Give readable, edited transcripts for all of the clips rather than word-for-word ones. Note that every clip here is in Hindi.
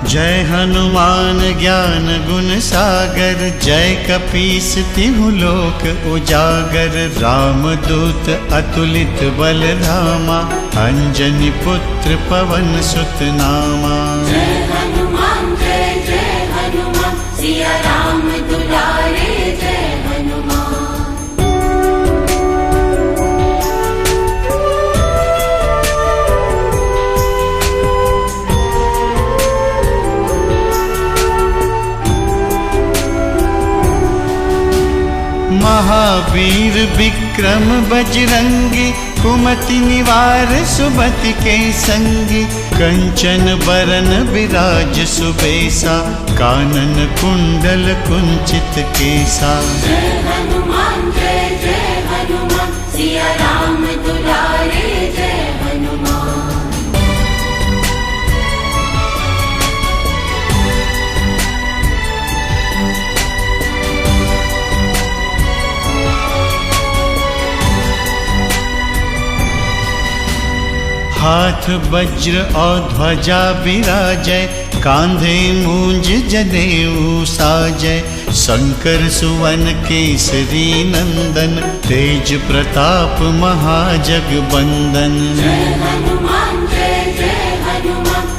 जय हनुमान ज्ञान गुण सागर, जय कपीस तिहु लोक उजागर। राम दूत अतुलित बल धामा, अंजनी पुत्र पवन सुत नामा। जय हनुमान सिया राम दुलारे जय हनुमान। महावीर विक्रम बजरंगी, कुमति निवार सुमति के संगी। कंचन बरन विराज सुबेसा, कानन कुंडल कुंचित केसा। जय हनुमान सिया राम दुलारे जय हनुमान। हाथ वज्र और ध्वजा विराजय, कांधे मूंज जनेऊ साजय। शंकर सुवन केसरी नंदन, तेज प्रताप महाजगबंदन। जय हनुमान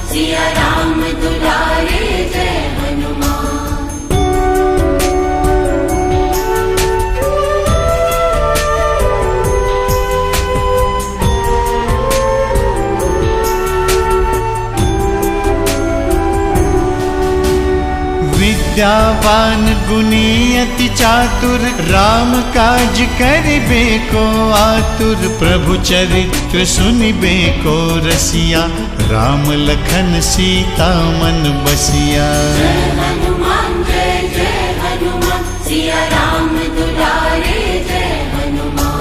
सिया राम दुलारे जय हनुमान। विद्यावान गुणी अति चातुर, राम काज करिबे को आतुर। प्रभु चरित्र सुनिबे को रसिया, राम लखन सीता मन बसिया। जय हनुमान सिया राम दुलारे जय हनुमान।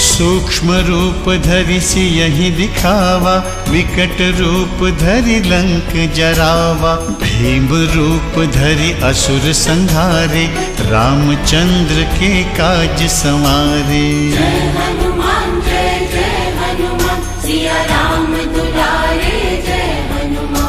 सूक्ष्म रूप धरि सियहि दिखावा, विकट रूप धरि लंक जरावा। भीम रूप धरि असुर संहारे, रामचंद्र के काज संवारे। जय हनुमान सिया राम दुलारे जय हनुमान।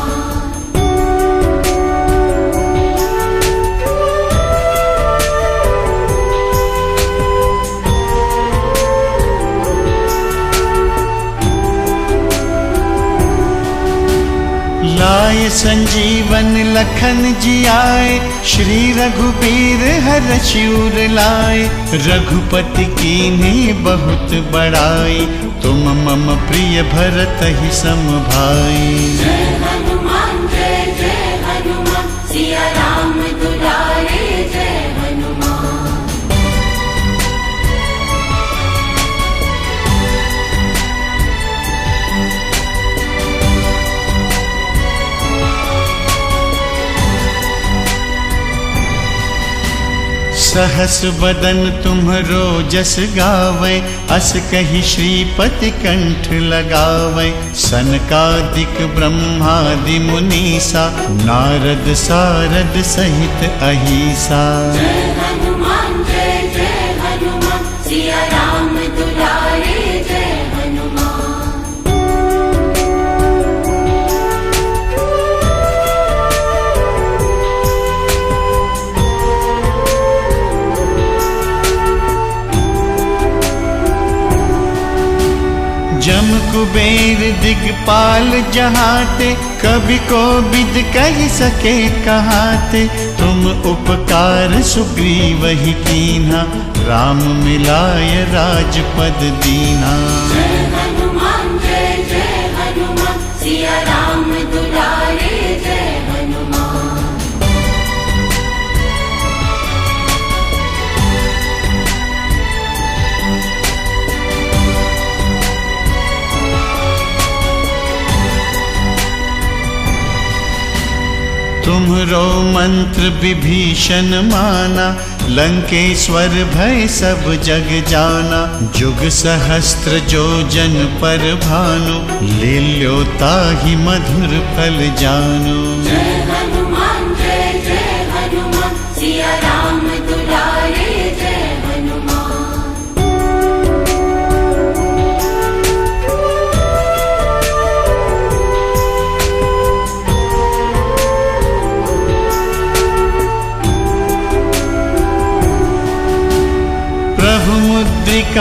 लाय संजीवन लखन जियाए, श्री रघुबीर हरषि उर लाए। रघुपति कीन्ही बहुत बड़ाई, तुम मम प्रिय भरतहि सम भाई। जय हनुमान सिया राम दुलारे जय हनुमान। सहस बदन तुम्हरो जस गावै, अस कहि श्रीपति कंठ लगावै। सनकादिक ब्रह्मादि मुनीसा, नारद सारद सहित अहिसा। जय हनुमान सिया राम दुलारे जय हनुमान। जम कुबेर दिगपाल जहाते, कवि को बिद कह सके कहाते। तुम उपकार सुग्रीवहि कीन्हा, राम मिलाय राजपद दीन्हा। जय हनुमान सिया राम दुलारे जय हनुमान। तुम्हरो मंत्र विभीषण माना, लंकेश्वर भय सब जग जाना। जुग सहस्त्र जो जन पर भानु, लील्यो ताहि मधुर फल जानु। जय हनुमान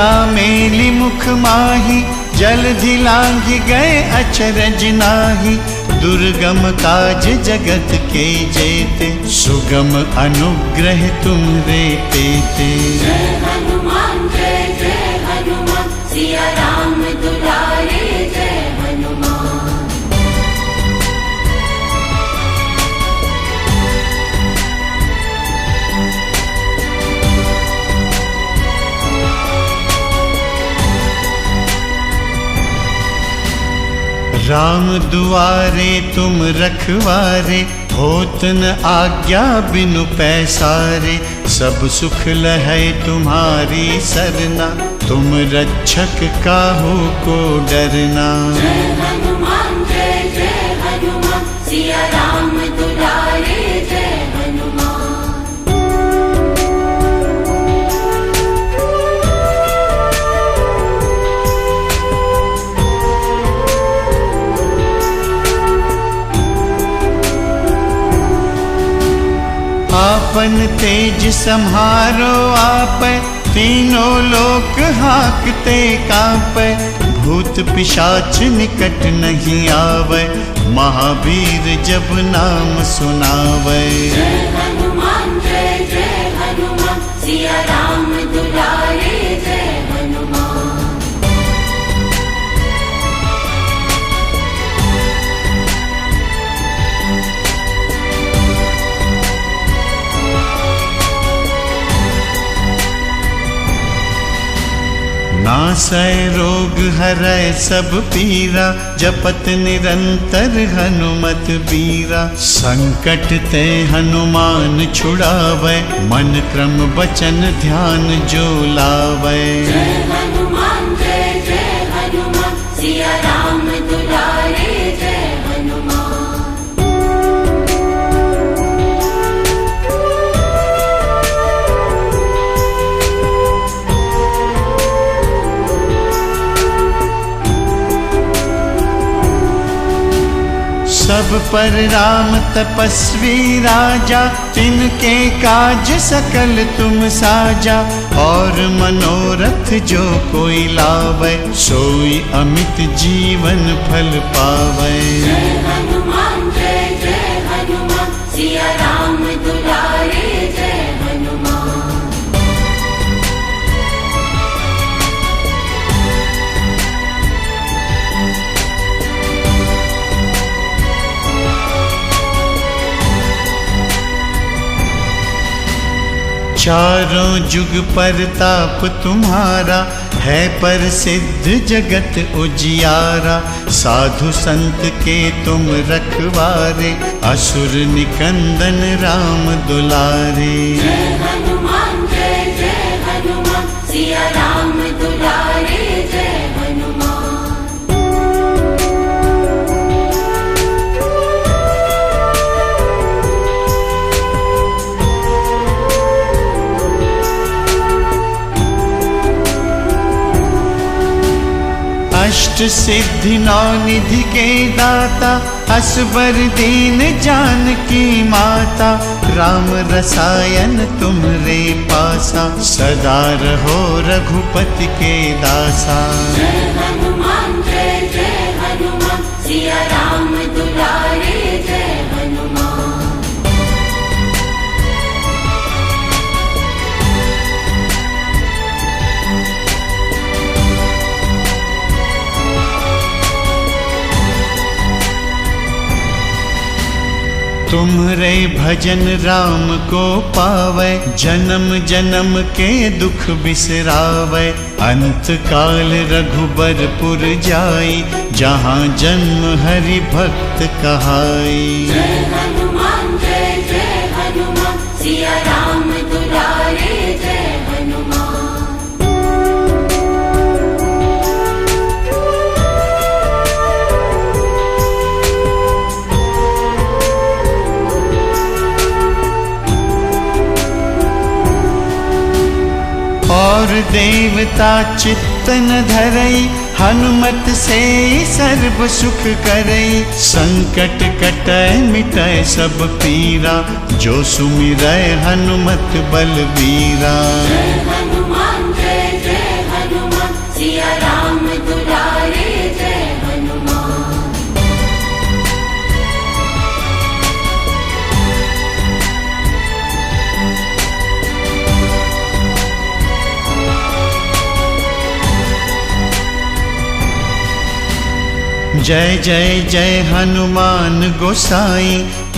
लंका मेली मुख माही, जलधि लांघि गए अचरज नाही। दुर्गम काज जगत के जेते, सुगम अनुग्रह तुम्हरे तेते। जय हनुमान जय जय हनुमान, सिया राम दुलारे जय हनुमान। राम दुआरे तुम रखवारे, होत न आज्ञा बिनु पैसारे। सब सुख लहै तुम्हारी सरना, तुम रक्षक काहू को डरना। जय हनुमान जय जय हनुमान, सिया राम दुलारे जय हनुमान। आपन तेज सम्हारो आपै, तीनों लोक हाकते कांपै। भूत पिशाच निकट नहीं आवै, महावीर जब नाम सुनावै। जय हनुमान जय जय हनुमान, सिया राम दुलारे जय हनुमान। नासै रोग हरै सब पीरा, जपत निरंतर हनुमत बीरा। संकट ते हनुमान छुड़ावै, मन क्रम बचन ध्यान जो लावै। जय हनुमान जय जय हनुमान, सिया राम दुलारे जय हनुमान। सब पर राम तपस्वी राजा, तिनके काज सकल तुम साजा। और मनोरथ जो कोई लावै, सोई अमित जीवन फल पावै। जय हनुमान जय जय हनुमान, सिया राम दुलारे जय हनुमान। चारों जुग परताप तुम्हारा, है पर सिद्ध जगत उजियारा। साधु संत के तुम रखवारे, असुर निकंदन राम दुलारे। जय हनुमान जय जय हनुमान, सिया राम दुलारे जय हनुमान। अष्ट सिद्धि नौ निधि के दाता, असबर दीन जानकी माता। राम रसायन तुम्हरे पासा, सदा रहो रघुपति के दासा। जय हनुमान जय जय हनुमान, सिया राम दुलारे जय हनुमान। तुम्हरे भजन राम को पावै, जन्म जन्म के दुख बिसरावै। अंत काल रघुबरपुर जाई, जहाँ जन्म हरि भक्त कहाई। जय हनुमान जय जय हनुमान, सिया राम दुलारे जय हनुमान। और देवता चित्त न धरई, हनुमत से सर्व सुख करई। संकट कटै मिटै सब पीरा, जो सुमिरै हनुमत बलबीरा। जय हनुमान जय जय हनुमान, जय जय जय हनुमान गोसाई,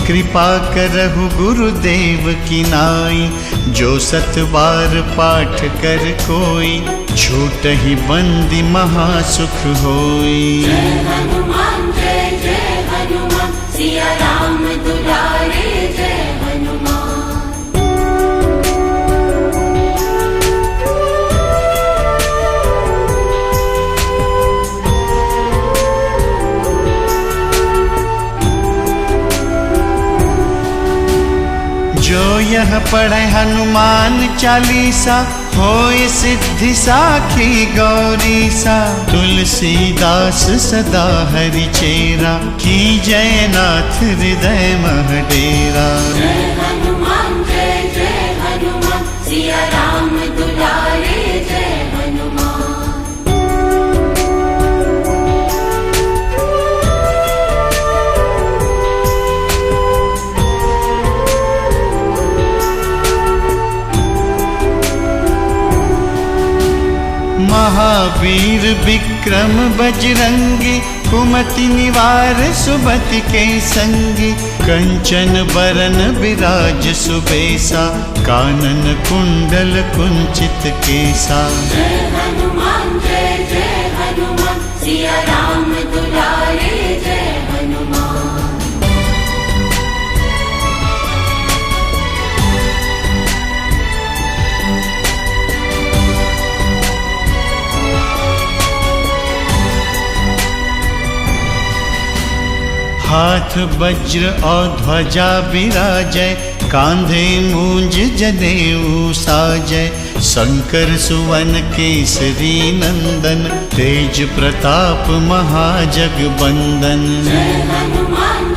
कृपा करहु गुरुदेव की नाई। जो सत बार पाठ कर कोई, छूटहि बंदी महासुख होई। जय हनुमान सिया राम दुलारे जय हनुमान। जो यह पढ़े हनुमान चालीसा, होय सिद्धि साखी गौरीसा। तुलसीदास सदा हरि चेरा, की जय नाथ हृदय मह डेरा। जय हनुमान सिया राम दुलारे जय हनुमान। महावीर विक्रम बजरंगी, कुमति निवार सुमति के संगी। कंचन बरन बिराज सुबेसा, कानन कुंडल कुंचित केसा। जय हनुमान सिया राम दुलारे जय हनुमान। हाथ वज्र और ध्वजा विराजय, कांधे मूंज जनेऊ साजय। शंकर सुवन केसरी नंदन, तेज प्रताप महाजगबंदन। जय हनुमान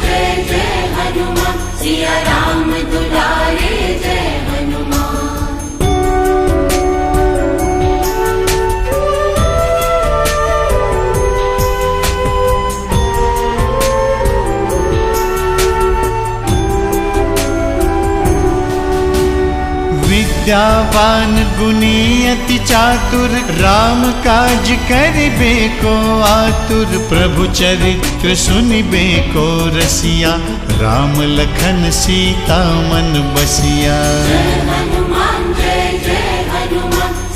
सिया राम दुलारे जय हनुमान। विद्यावान गुणी अति चातुर, राम काज करिबे को आतुर। प्रभु चरित्र सुनिबे को रसिया, राम लखन सीता मन बसिया। जय हनुमान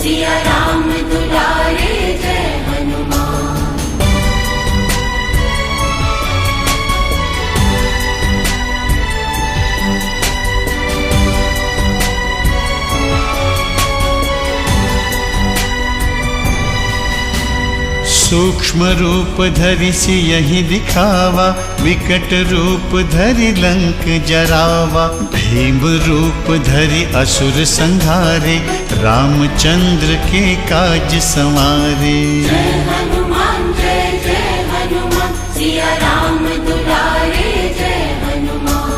सिया राम दुलारे जय हनुमान। सूक्ष्म रूप धरि सियहि दिखावा, विकट रूप धरि लंक जरावा। भीम रूप धरि असुर संहारे, रामचंद्र के काज संवारे। जय हनुमान सिया राम दुलारे जय हनुमान।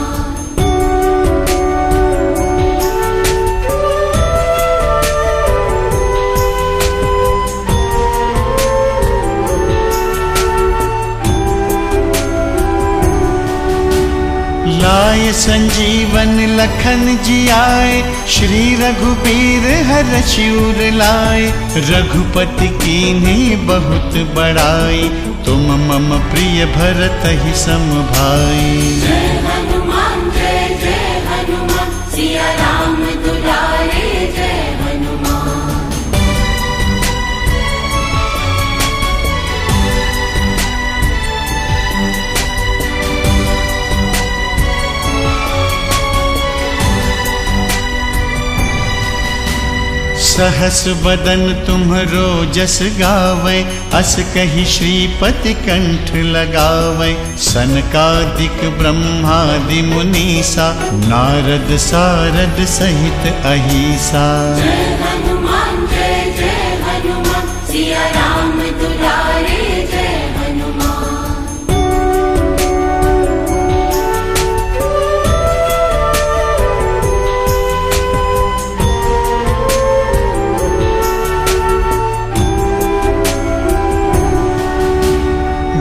लाय संजीवन लखन जियाए, श्री रघुबीर हरषि उर लाए। रघुपति कीन्ही बहुत बड़ाई, तुम मम प्रिय भरतहि सम भाई। जय हनुमान सिया राम दुलारे जय हनुमान। सहस बदन तुम्हरो जस गावै, अस कहि श्रीपति कंठ लगावै। सनकादिक ब्रह्मादि मुनीसा, नारद सारद सहित अहिसा। जय हनुमान सिया राम दुलारे जय हनुमान।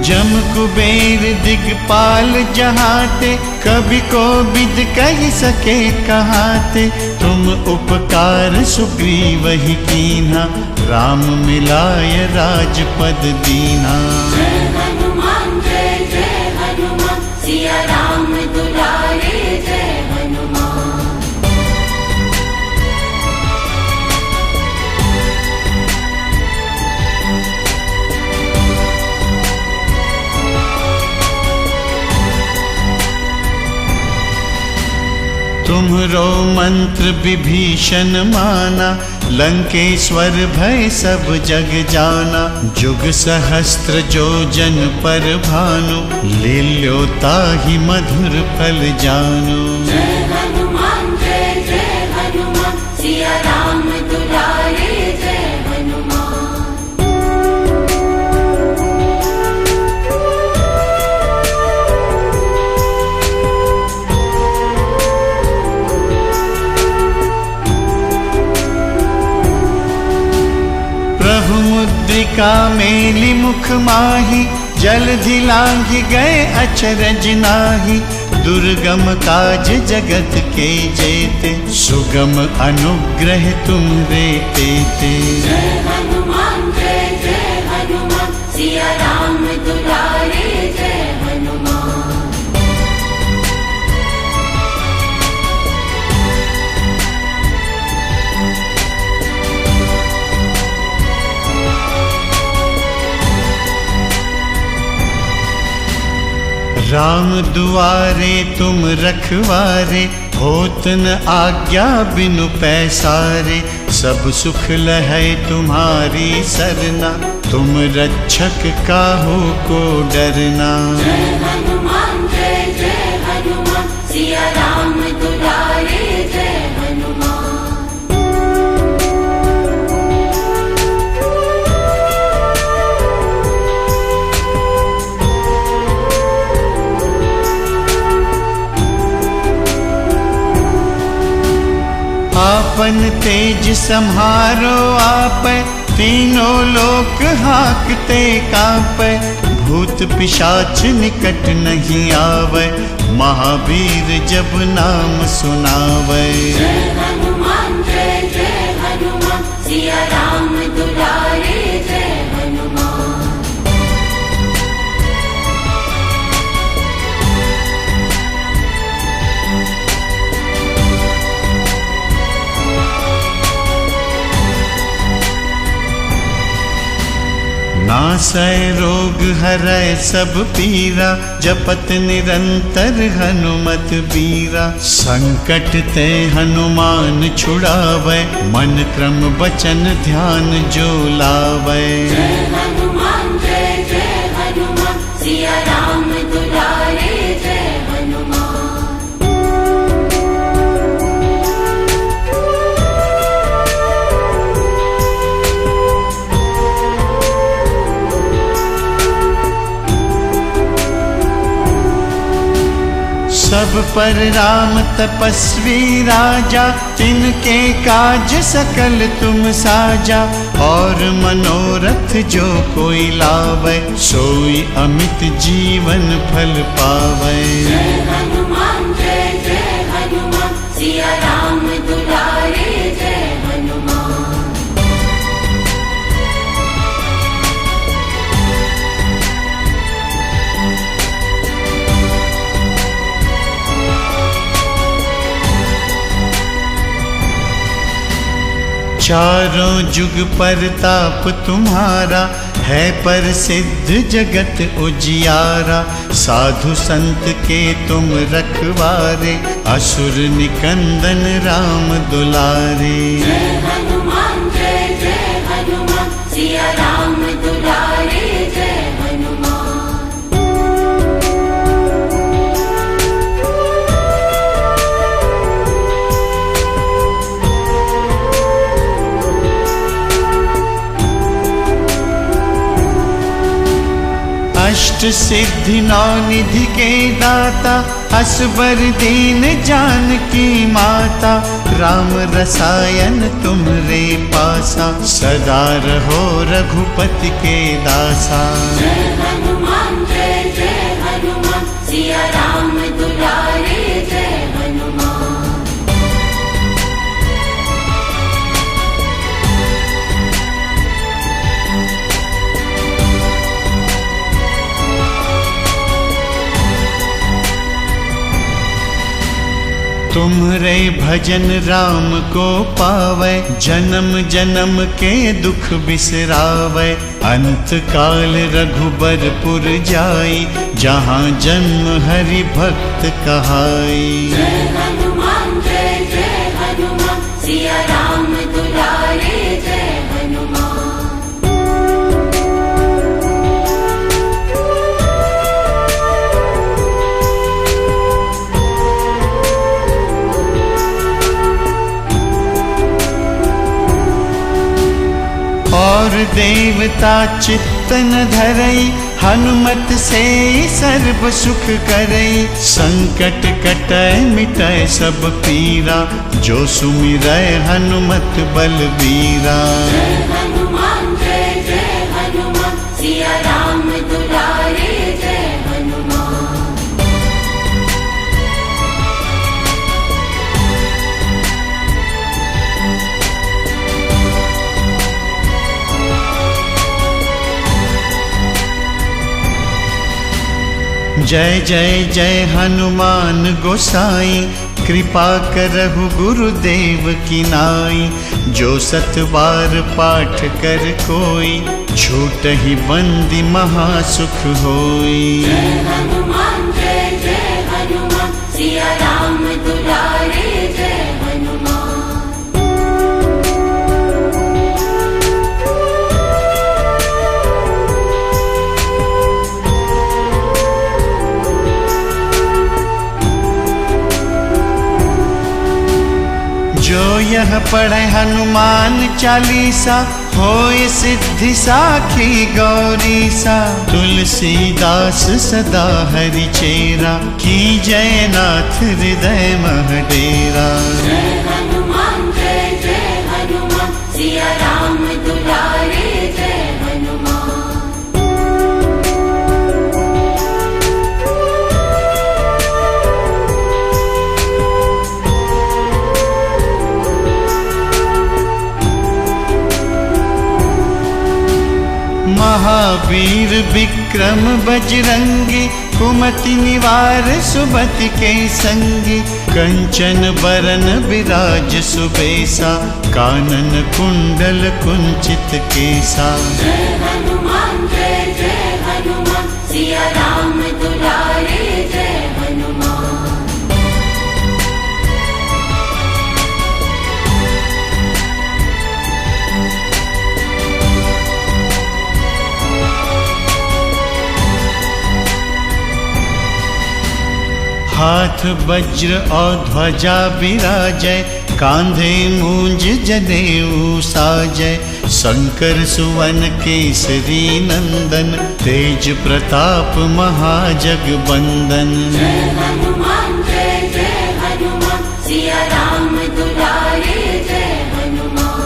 जम कुबेर दिगपाल जहाते, कभी को विद कह सके कहाते। तुम उपकार सुग्रीव ही कीन्हा, राम मिलाय राजपद दीना। जय हनुमान दुलारे जय हनुमान। तुम्हरो मंत्र विभीषण माना, लंकेश्वर भय सब जग जाना। जुग सहस्त्र जो जन पर भानु, लील्यो ताहि मधुर फल जानु। जय हनुमान जय हनुमान, सिया राम दुलारे जय हनुमान। प्रभु मुद्रिका मेलि मुख माहि, जलधि लांघि गए अचरज नाहि। दुर्गम काज जगत के जेते, सुगम अनुग्रह तुम्हरे तेते। जय हनुमान जय हनुमान, सिया राम दुलारे जय हनुमान। राम दुआरे तुम रखवारे, होत न आज्ञा बिनु पैसारे। सब सुख लहै तुम्हारी सरना, तुम रक्षक काहू को डरना। जय हनुमान जय हनुमान, सिया राम दुलारे जय हनुमान। आपन तेज सम्हारो आपै, तीनों लोक हाकते कांपै। भूत पिशाच निकट नहीं आवै, महावीर जब नाम सुनावै। जय हनुमान जय हनुमान, सिया राम दुलारे जय हनुमान। नासै रोग हरै सब पीरा, जपत निरंतर हनुमत बीरा। संकट ते हनुमान छुड़ावै, मन क्रम बचन ध्यान जो लावै। जय हनुमान जय हनुमान, सिया राम दुलारे जय हनुमान। सब पर राम तपस्वी राजा, तिनके काज सकल तुम साजा। और मनोरथ जो कोई लावै, सोई अमित जीवन फल पावै। जय हनुमान जय हनुमान, सिया राम दुलारे जय हनुमान। चारों जुग परताप तुम्हारा, है प्रसिद्ध जगत उजियारा। साधु संत के तुम रखवारे, असुर निकंदन राम दुलारे। जय हनुमान जय हनुमान, सिया राम दुलारे जय हनुमान। अष्ट सिद्धि नौ निधि के दाता, असबर दीन जानकी माता। राम रसायन तुम्हरे पासा, सदा रहो रघुपति के दासा। जय हनुमान जय हनुमान, सिया राम दुलारे जय हनुमान। तुम्हरे भजन राम को पावै, जन्म जन्म के दुख बिसरावै। अंत काल रघुबरपुर जाई, जहाँ जन्म हरि भक्त कहाई। जय हनुमान जय जय हनुमान, सिया राम दुलारे जय हनुमान। और देवता चित्त न धरई, हनुमत से सर्व सुख करई। संकट कटै मिटै सब पीरा, जो सुमिरै हनुमत बलबीरा। जय हनुमान जय जय हनुमान, सिया राम दुलारे जय हनुमान। जय जय जय हनुमान गोसाई, कृपा करहु गुरुदेव की नाई। जो सत बार पाठ कर कोई, छूटहि बंदी महासुख होई। जय हनुमान जय हनुमान, सिया राम दुलारे जय हनुमान। जो यह पढ़े हनुमान चालीसा, होय सिद्धि साखी गौरीसा। तुलसीदास सदा हरि चेरा, की जय नाथ हृदय मह डेरा। जय हनुमान जय हनुमान, सिया राम दुलारे जय हनुमान। महावीर विक्रम बजरंगी, कुमति निवार सुमति के संगी। कंचन बरन बिराज सुबेसा, कानन कुंडल कुंचित केसा। जय हनुमान जय हनुमान, सिया राम दुलारे जय हनुमान। हाथ वज्र और ध्वजा बिराजै, कांधे मूंज जनेऊ साजै। शंकर सुवन केसरी नंदन, तेज प्रताप महाजगबंदन। जय हनुमान जय हनुमान, सिया राम दुलारे जय हनुमान।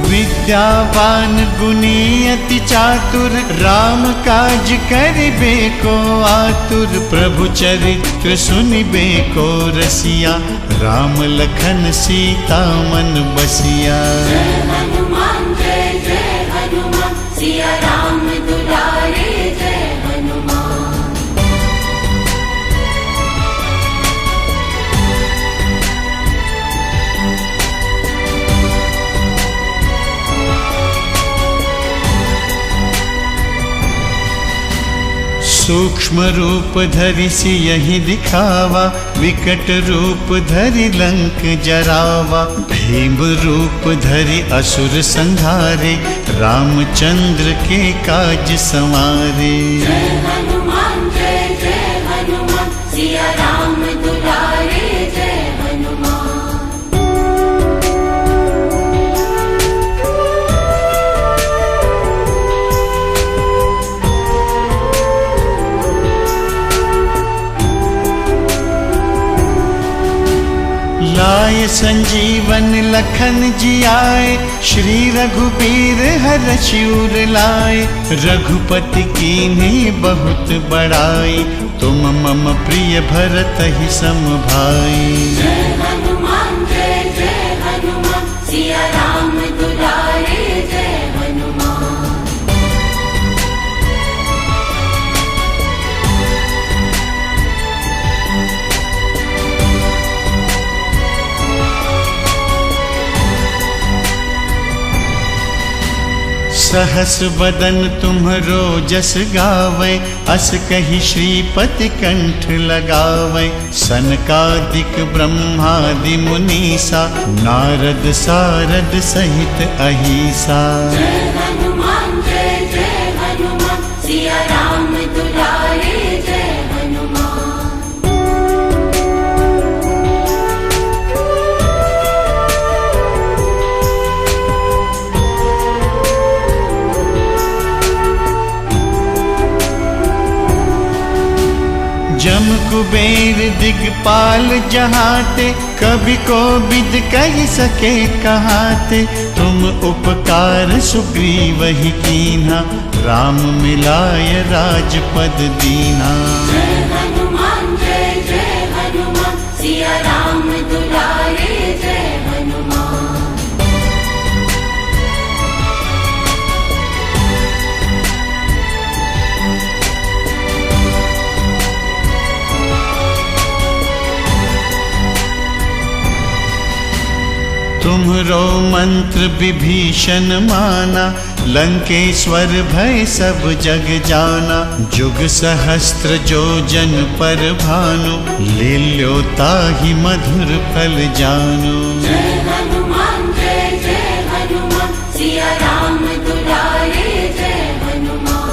विद्यावान गुणी अति चातुर, राम काज करिबे को आतुर। प्रभु चरित्र सुनिबे को रसिया, राम लखन सीता मन बसिया। जय हनुमान जय हनुमान, सिया राम दुलारे जय हनुमान। सूक्ष्म रूप धरि सियहि दिखावा, विकट रूप धरि लंक जरावा। भीम रूप धरि असुर संहारे, रामचंद्र के काज संवारे। जय हनुमान जय हनुमान, सिया राम दुलारे जय हनुमान। लाय संजीवन लखन जियाए, श्री रघुबीर हरषि उर लाए। रघुपति कीन्ही बहुत बड़ाई, तुम मम प्रिय भरत ही सम भाई। जय हनुमान सहस बदन तुम्हरो जस गावे, अस कही श्रीपति कंठ लगावे। सनकादिक ब्रह्मादि मुनीसा, नारद सारद सहित अहिसा। जय हनुमान सिया राम दुलारे जय हनुमान। जम कुबेर दिगपाल जहाते, कभी को विद कह सके कहाते। तुम उपकार सुग्रीव ही कीन्हा, राम मिलाय राजपद दीना। जय हनुमान सिया राम दुलारे जय हनुमान। तुम्हरो मंत्र विभीषण माना, लंकेश्वर भय सब जग जाना। जुग सहस्त्र जो जन पर भानु, लील्यो ताहि मधुर फल जानु। जय हनुमान सिया राम दुलारे जय हनुमान।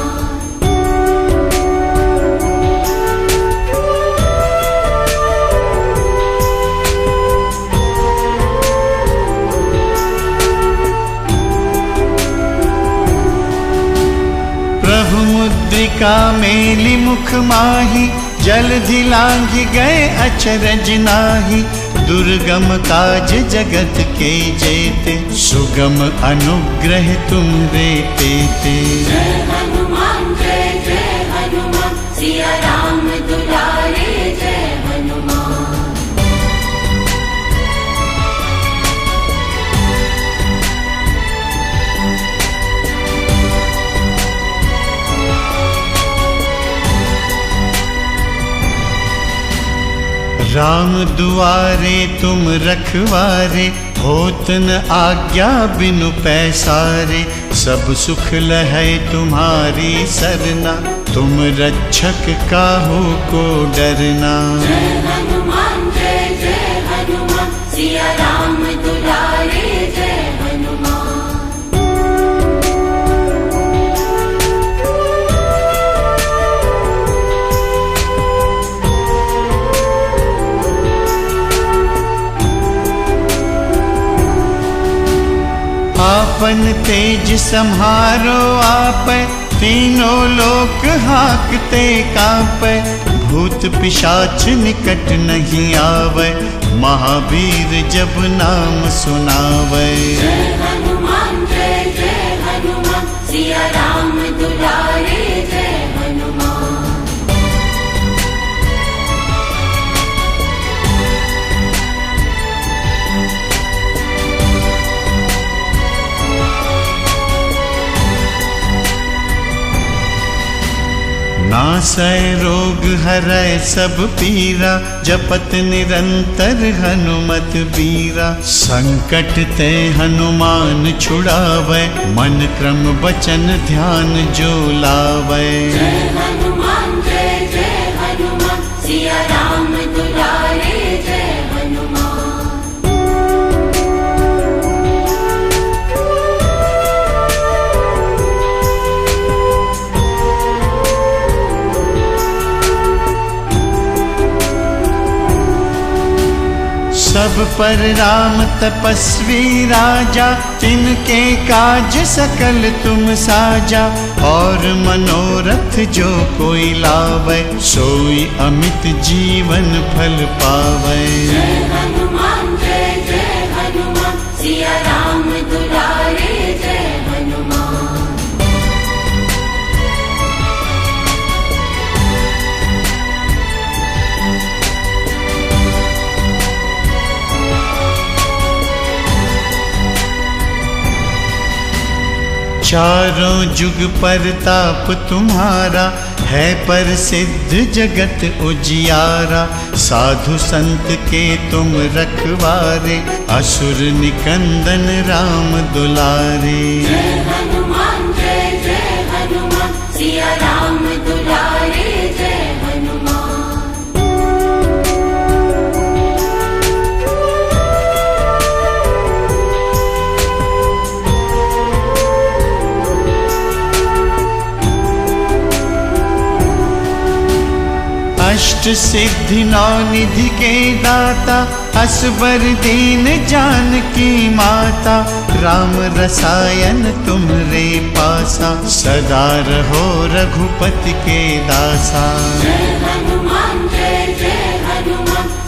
प्रभु मुद्रिका मेली मुख माही, जलधि लांघि गए अचरज नाहि। दुर्गम काज जगत के जेते, सुगम अनुग्रह तुम्हरे तेते। जय हनुमान सिया राम दुलारे जय हनुमान। राम दुआरे तुम रखवारे, होत न आज्ञा बिनु पैसारे। सब सुख लहै तुम्हारी सरना, तुम रक्षक काहू को डरना। जय हनुमान सिया राम दुलारे जय हनुमान। आपन तेज सम्हारो आपै, तीनों लोक हाकते कांपै। भूत पिशाच निकट नहीं आवै, महावीर जब नाम सुनावै। जय हनुमान सिया राम दुलारे जय हनुमान। नासै रोग हरै सब पीरा, जपत निरंतर हनुमत बीरा। संकट ते हनुमान छुड़ावै, मन क्रम वचन ध्यान जो लावै। जय हनुमान सिया राम दुलारे जय हनुमान। सब पर राम तपस्वी राजा, तिनके काज सकल तुम साजा। और मनोरथ जो कोई लावै, सोई अमित जीवन फल पावै। जय हनुमान सिया राम दुलारे जय हनुमान। चारों जुग परताप तुम्हारा, है प्रसिद्ध जगत उजियारा। साधु संत के तुम रखवारे, असुर निकंदन राम दुलारे। जय हनुमान अष्ट सिद्धि नौ निधि के दाता, असबर दीन जानकी माता, राम रसायन तुमरे पासा, सदा रहो रघुपति के दासा। जय हनुमान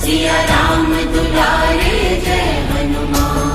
सिया राम दुलारे जय हनुमान।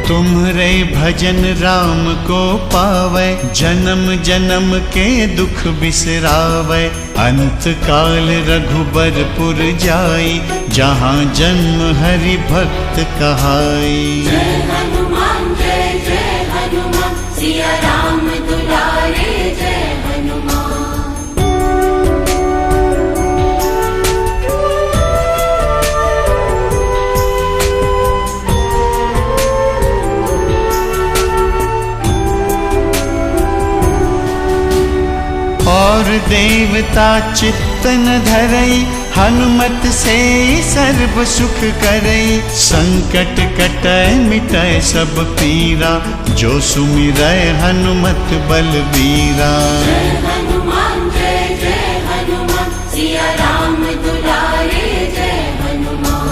तुम्हरे भजन राम को पावै, जन्म जन्म के दुख बिसरावै, अंत काल रघुबरपुर जाई, जहाँ जन्म हरि भक्त कहाई। जय हनुमान सिया राम दुलारे जय हनुमान। और देवता चित्तन धरई, हनुमत से सर्व सुख करई, संकट कटै मिटै सब पीरा, जो सुमिरै हनुमत बलबीरा। जय हनुमान सिया राम दुलारे जय हनुमान।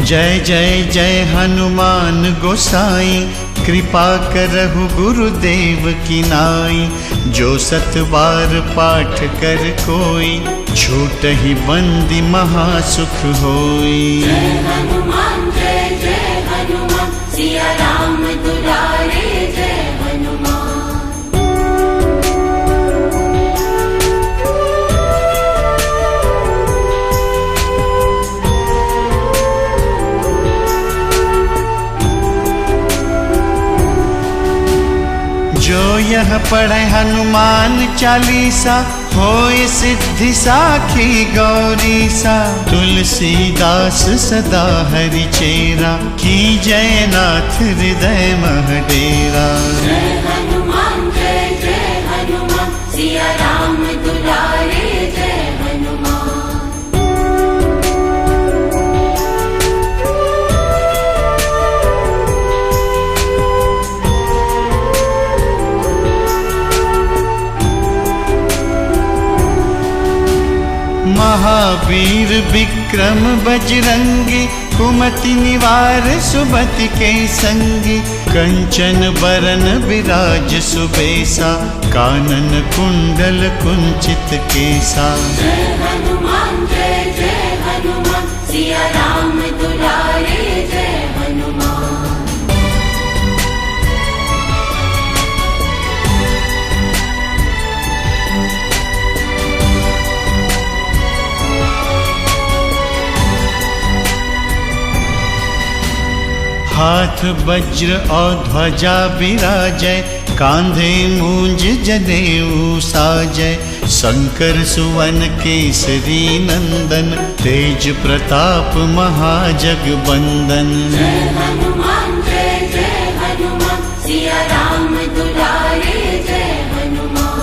जय जय जय हनुमान गोसाई, कृपा करहु गुरुदेव की नाई, जो सत बार पाठ कर कोई, छूटहि बंदी महासुख होई। जय हनुमान सिया राम दुलारे जय हनुमान। जो यह पढ़े हनुमान चालीसा, होय सिद्धि साखी गौरीसा, तुलसीदास सदा हरि चेरा, की जय नाथ हृदय मह डेरा। जय हनुमान सिया राम दुलारे जय हनुमान। महावीर विक्रम बजरंगी, कुमति निवार सुमति के संगी, कंचन बरन विराज सुबेसा, कानन कुंडल कुंचित केसा। जय हनुमान सिया राम दुलारे जय हनुमान। हाथ वज्र और ध्वजा विराजय, कांधे मूंज जनेऊ साजय, शंकर सुवन केसरी नंदन, तेज प्रताप महाजगबंदन। जय हनुमान सिया राम दुलारे जय हनुमान।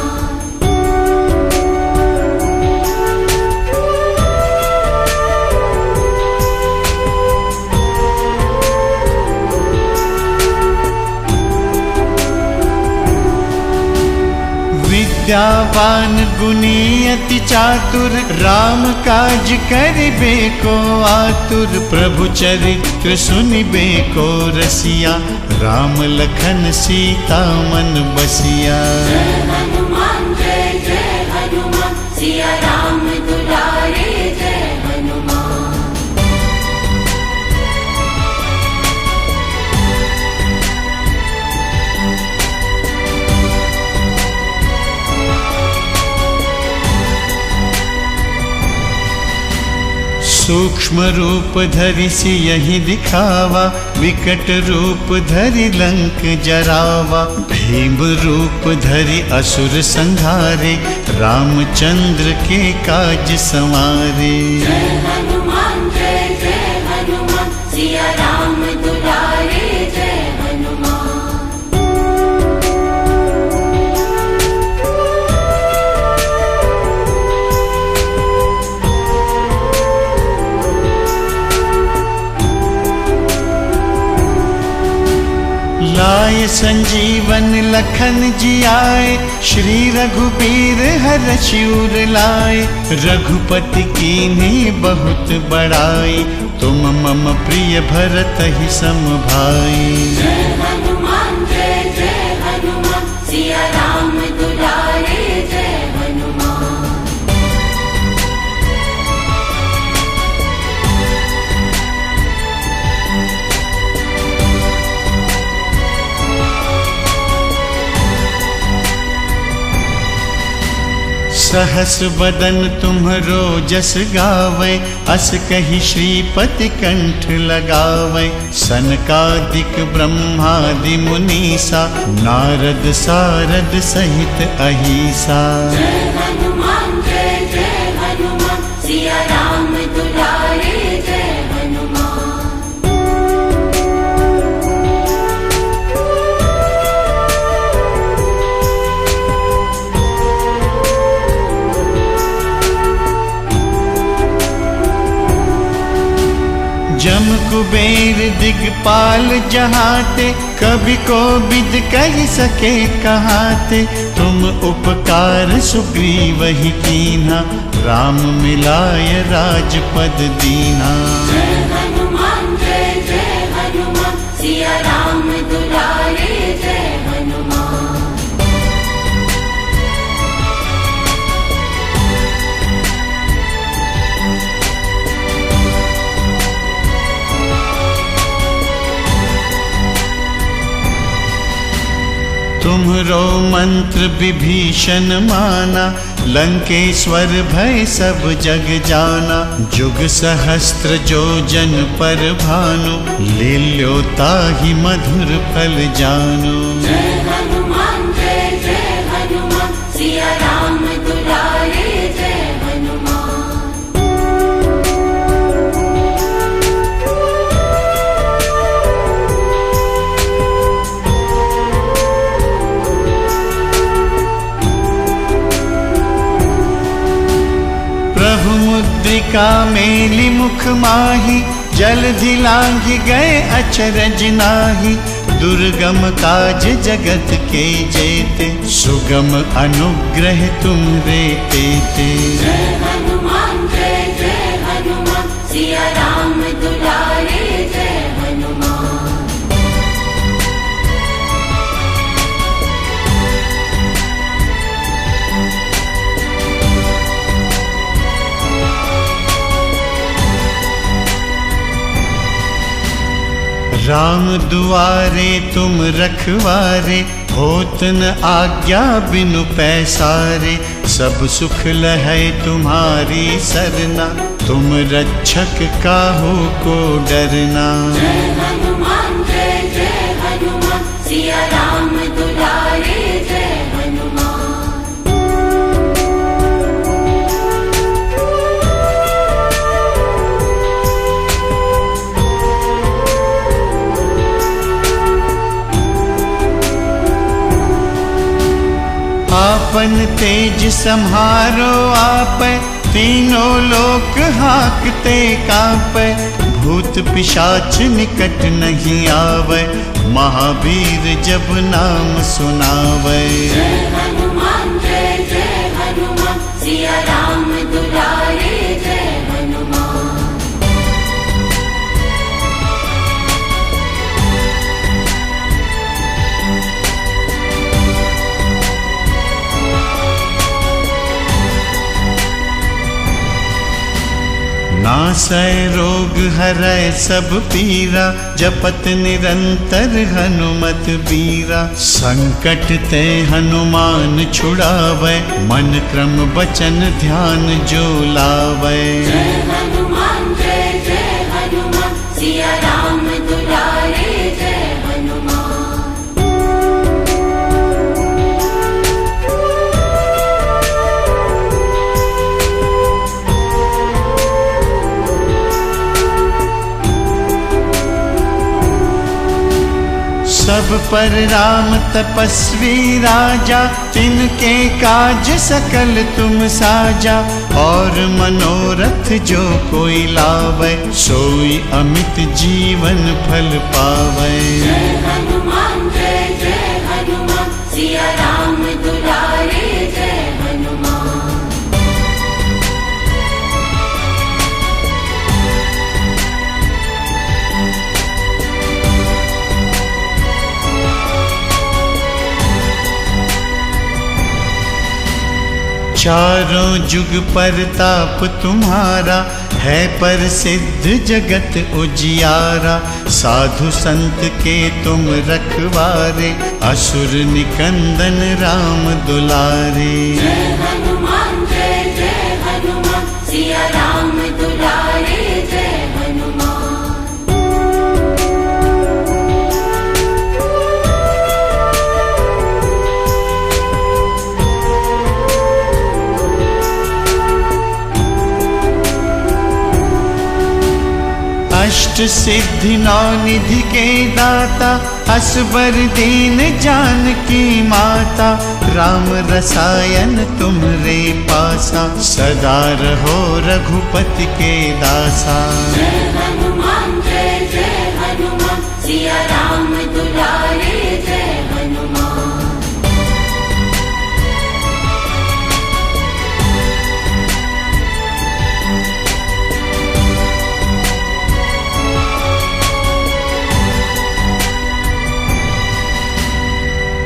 विद्यावान गुणी अति चातुर, राम काज करिबे को आतुर, प्रभु चरित्र सुनिबे को रसिया, राम लखन सीता मन बसिया। जय हनुमान सिया राम दुलारे जय हनुमान। सूक्ष्म रूप धरि सियहि दिखावा, विकट रूप धरि लंक जरावा, भीम रूप धरि असुर संहारे, रामचंद्र के काज संवारे। जय हनुमान सिया राम दुलारे जय हनुमान। लाए संजीवन लखन जी आए, श्री रघुबीर हरषि उर लाए। रघुपति कीन्ही बहुत बड़ाई, तुम मम प्रिय भरत ही सम भाई। जय हनुमान सिया राम दुलारे जय हनुमान। सहस बदन तुम्हरो जस गावै, अस कहि श्रीपति कंठ लगावै। सनकादिक ब्रह्मादि मुनीसा, नारद सारद सहित अहिसा। जय हनुमान सिया राम दुलारे जय हनुमान। जम कुबेर दिगपाल जहाते, कभी को बिद कह सके कहाते। तुम उपकार सुग्रीव ही कीन्हा, राम मिलाय राजपद दीना। जय हनुमान सिया राम दुलारे जय हनुमान। तुम्हरो मंत्र विभीषण माना, लंकेश्वर भय सब जग जाना। जुग सहस्त्र जो जन पर भानु, लील्यो ताहि मधुर फल जानु। जय हनुमान सिया राम दुलारे जय हनुमान। प्रभु मुद्रिका मेलि मुख माहि, जलधि लांघि गए अचरज नाहि। दुर्गम काज जगत के जेते, सुगम अनुग्रह तुम्हरे तेते। जय हनुमान सिया राम दुलारे जय हनुमान। राम दुआरे तुम रखवारे, होत न आज्ञा बिनु पैसारे। सब सुख लहै तुम्हारी सरना, तुम रक्षक काहू को डरना। जय हनुमान सिया राम दुलारे जय हनुमान। आपन तेज सम्हारो आपै, तीनों लोक हाकते कांपै। भूत पिशाच निकट नहीं आवै, महावीर जब नाम सुनावै। जय हनुमान सिया राम दुलारे जय हनुमान। नासै रोग हरै सब पीरा, जपत निरंतर हनुमत बीरा। संकट ते हनुमान छुड़ावै, मन क्रम बचन ध्यान जो लावै। जय हनुमान सिया राम दुलारे जय हनुमान। सब पर राम तपस्वी राजा, तिनके काज सकल तुम साजा। और मनोरथ जो कोई लावे, सोई अमित जीवन फल पावे। जय हनुमान सिया राम दुलारे जय हनुमान। चारों जुग परताप तुम्हारा, है प्रसिद्ध जगत उजियारा। साधु संत के तुम रखवारे, असुर निकंदन राम दुलारे। जय हनुमान सिया राम दुलारे जय हनुमान। अष्ट सिद्धि नौ निधि के दाता, असबर दीन जानकी माता। राम रसायन तुमरे पासा, सदा रहो रघुपति के दासा। जय हनुमान सिया राम दुलारे जय हनुमान।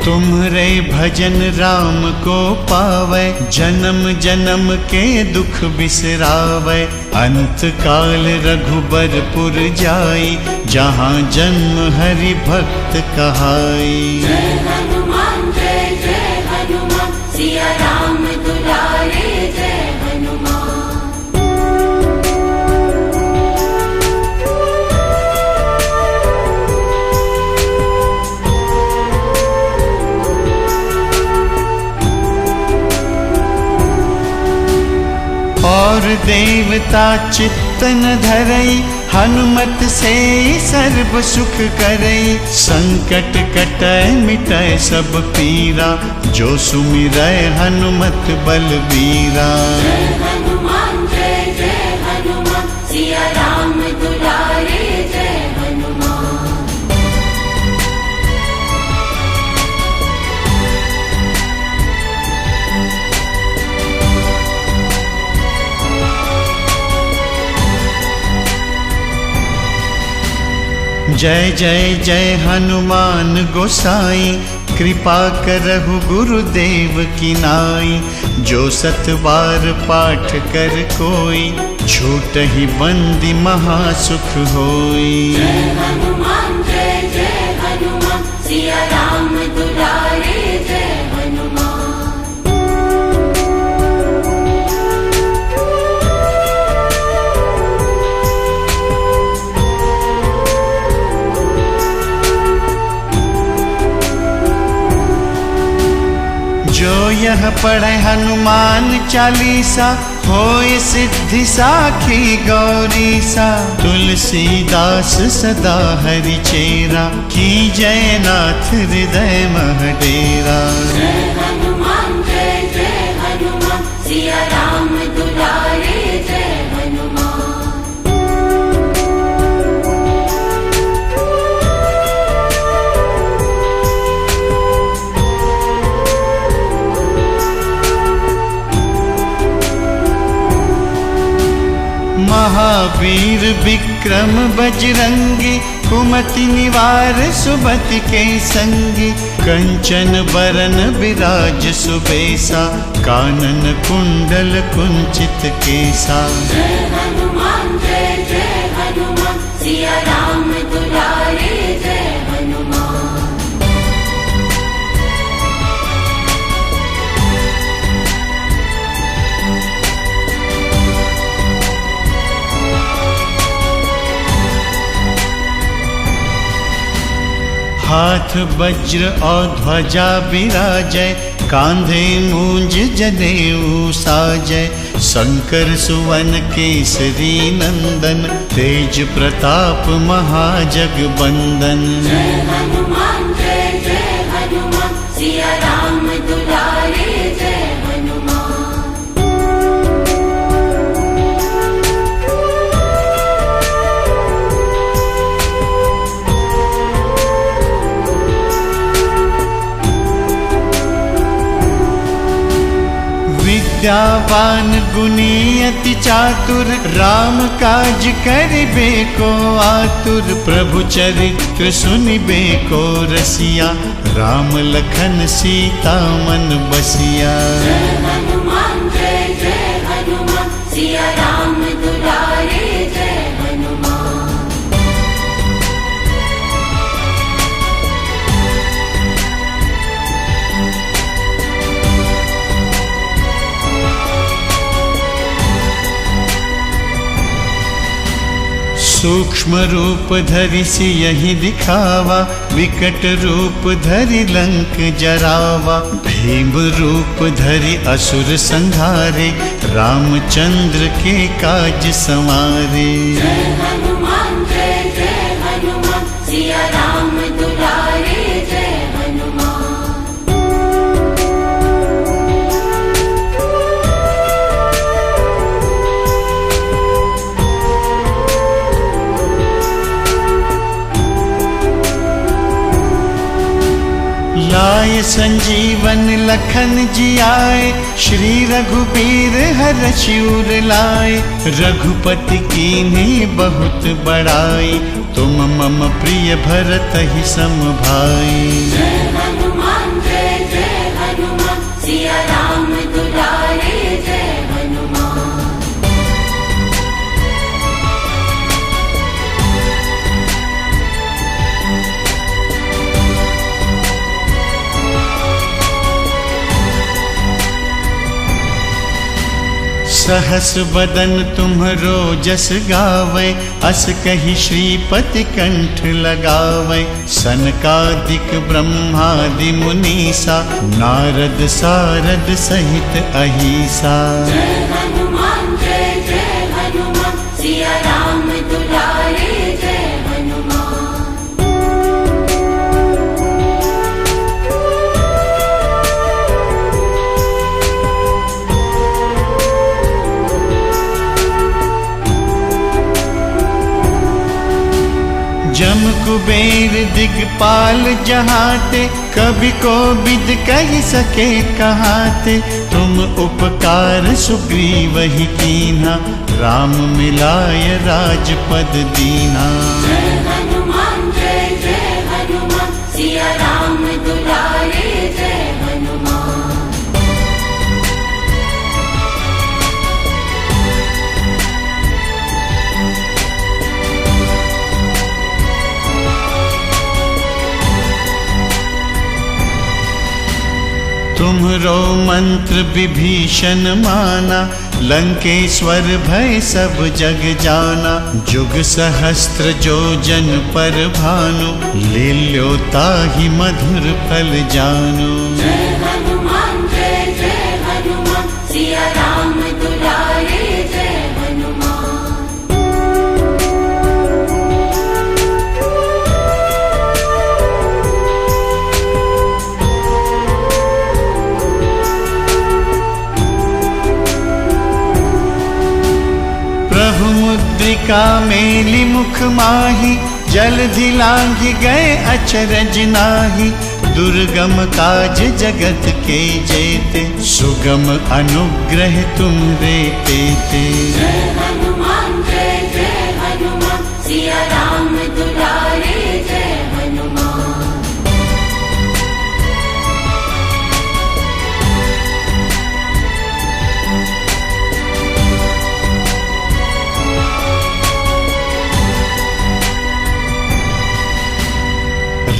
तुम्हरे भजन राम को पावै, जन्म जन्म के दुख बिसरावै। अंत काल रघुबरपुर जाई, जहाँ जन्म हरि भक्त कहाई। जय हनुमान सिया राम दुलारे जय हनुमान। और देवता चित्तन धरई, हनुमत से सर्व सुख करई। संकट कटै मिटै सब पीरा, जो सुमिरै हनुमत बलबीरा। जय हनुमान सिया राम दुलारे जय हनुमान। जय जय जय हनुमान गोसाई, कृपा करहु गुरुदेव की नाई। जो सत बार पाठ कर कोई, छूटहि बंदी महासुख होई। जय हनुमान सिया राम दुलारे जय हनुमान। जो यह पढ़े हनुमान चालीसा, होय सिद्धि साखी गौरीसा। तुलसीदास सदा हरि चेरा, की जय नाथ हृदय मह डेरा। जय हनुमान सिया राम दुलारे जय हनुमान। महावीर विक्रम बजरंगी, कुमति निवार सुमति के संगी। कंचन बरन विराज सुबेसा, कानन कुंडल कुंचित केसा। जय हनुमान सिया राम दुलारे जय हनुमान। हाथ वज्र और ध्वजा विराजय, कांधे मूंज जनेऊ साजय। शंकर सुवन केसरी नंदन, तेज प्रताप महाजगबंदन। जय हनुमान सिया राम दुलारे जय हनुमान। विद्यावान गुणी अति चातुर, राम काज करिबे को आतुर। प्रभु चरित्र सुनिबे को रसिया, राम लखन सीता मन बसिया। जय हनुमान जय जय हनुमान, सिया राम दुलारे जय हनुमान। सूक्ष्म रूप धरि सियहि दिखावा, विकट रूप धरि लंक जरावा। भीम रूप धरि असुर संहारे, रामचंद्र के काज संवारे। जय हनुमान जय हनुमान, सिया राम दुलारे जय हनुमान। लाय संजीवन लखन जियाए, श्री रघुबीर हरषि उर लाए। रघुपति कीन्ही बहुत बड़ाई, तुम मम प्रिय भरतहि सम भाई। जय हनुमान जय हनुमान, सिया राम दुलारे जय हनुमान। सहस बदन तुम्हरो जस गावै, अस कहि श्रीपति कंठ लगावै। सनकादिक ब्रह्मादि मुनीसा, नारद सारद सहित अहिसा। जय हनुमान जय हनुमान, सिया राम दुलारे जय हनुमान। जम कुबेर दिगपाल जहाते, कभी को बिद कह सके कहाते। तुम उपकार सुग्रीवहि कीन्हा, राम मिलाय राजपद दीन्हा। जय हनुमान जय हनुमान, सिया राम दुलारे जय हनुमान। तुम्हरो मंत्र विभीषण माना, लंकेश्वर भय सब जग जाना। जुग सहस्त्र जो जन पर भानु, लील्यो ताहि मधुर फल जानु। जय हनुमान जय हनुमान, सिया राम दुलारे जय हनुमान। प्रभु मुद्रिका मेलि मुख माहि, जलधि लांघि गए अचरज नाहि। दुर्गम काज जगत के जेते, सुगम अनुग्रह तुम्हरे तेते। जय हनुमान जय हनुमान, सिया राम दुलारे जय हनुमान।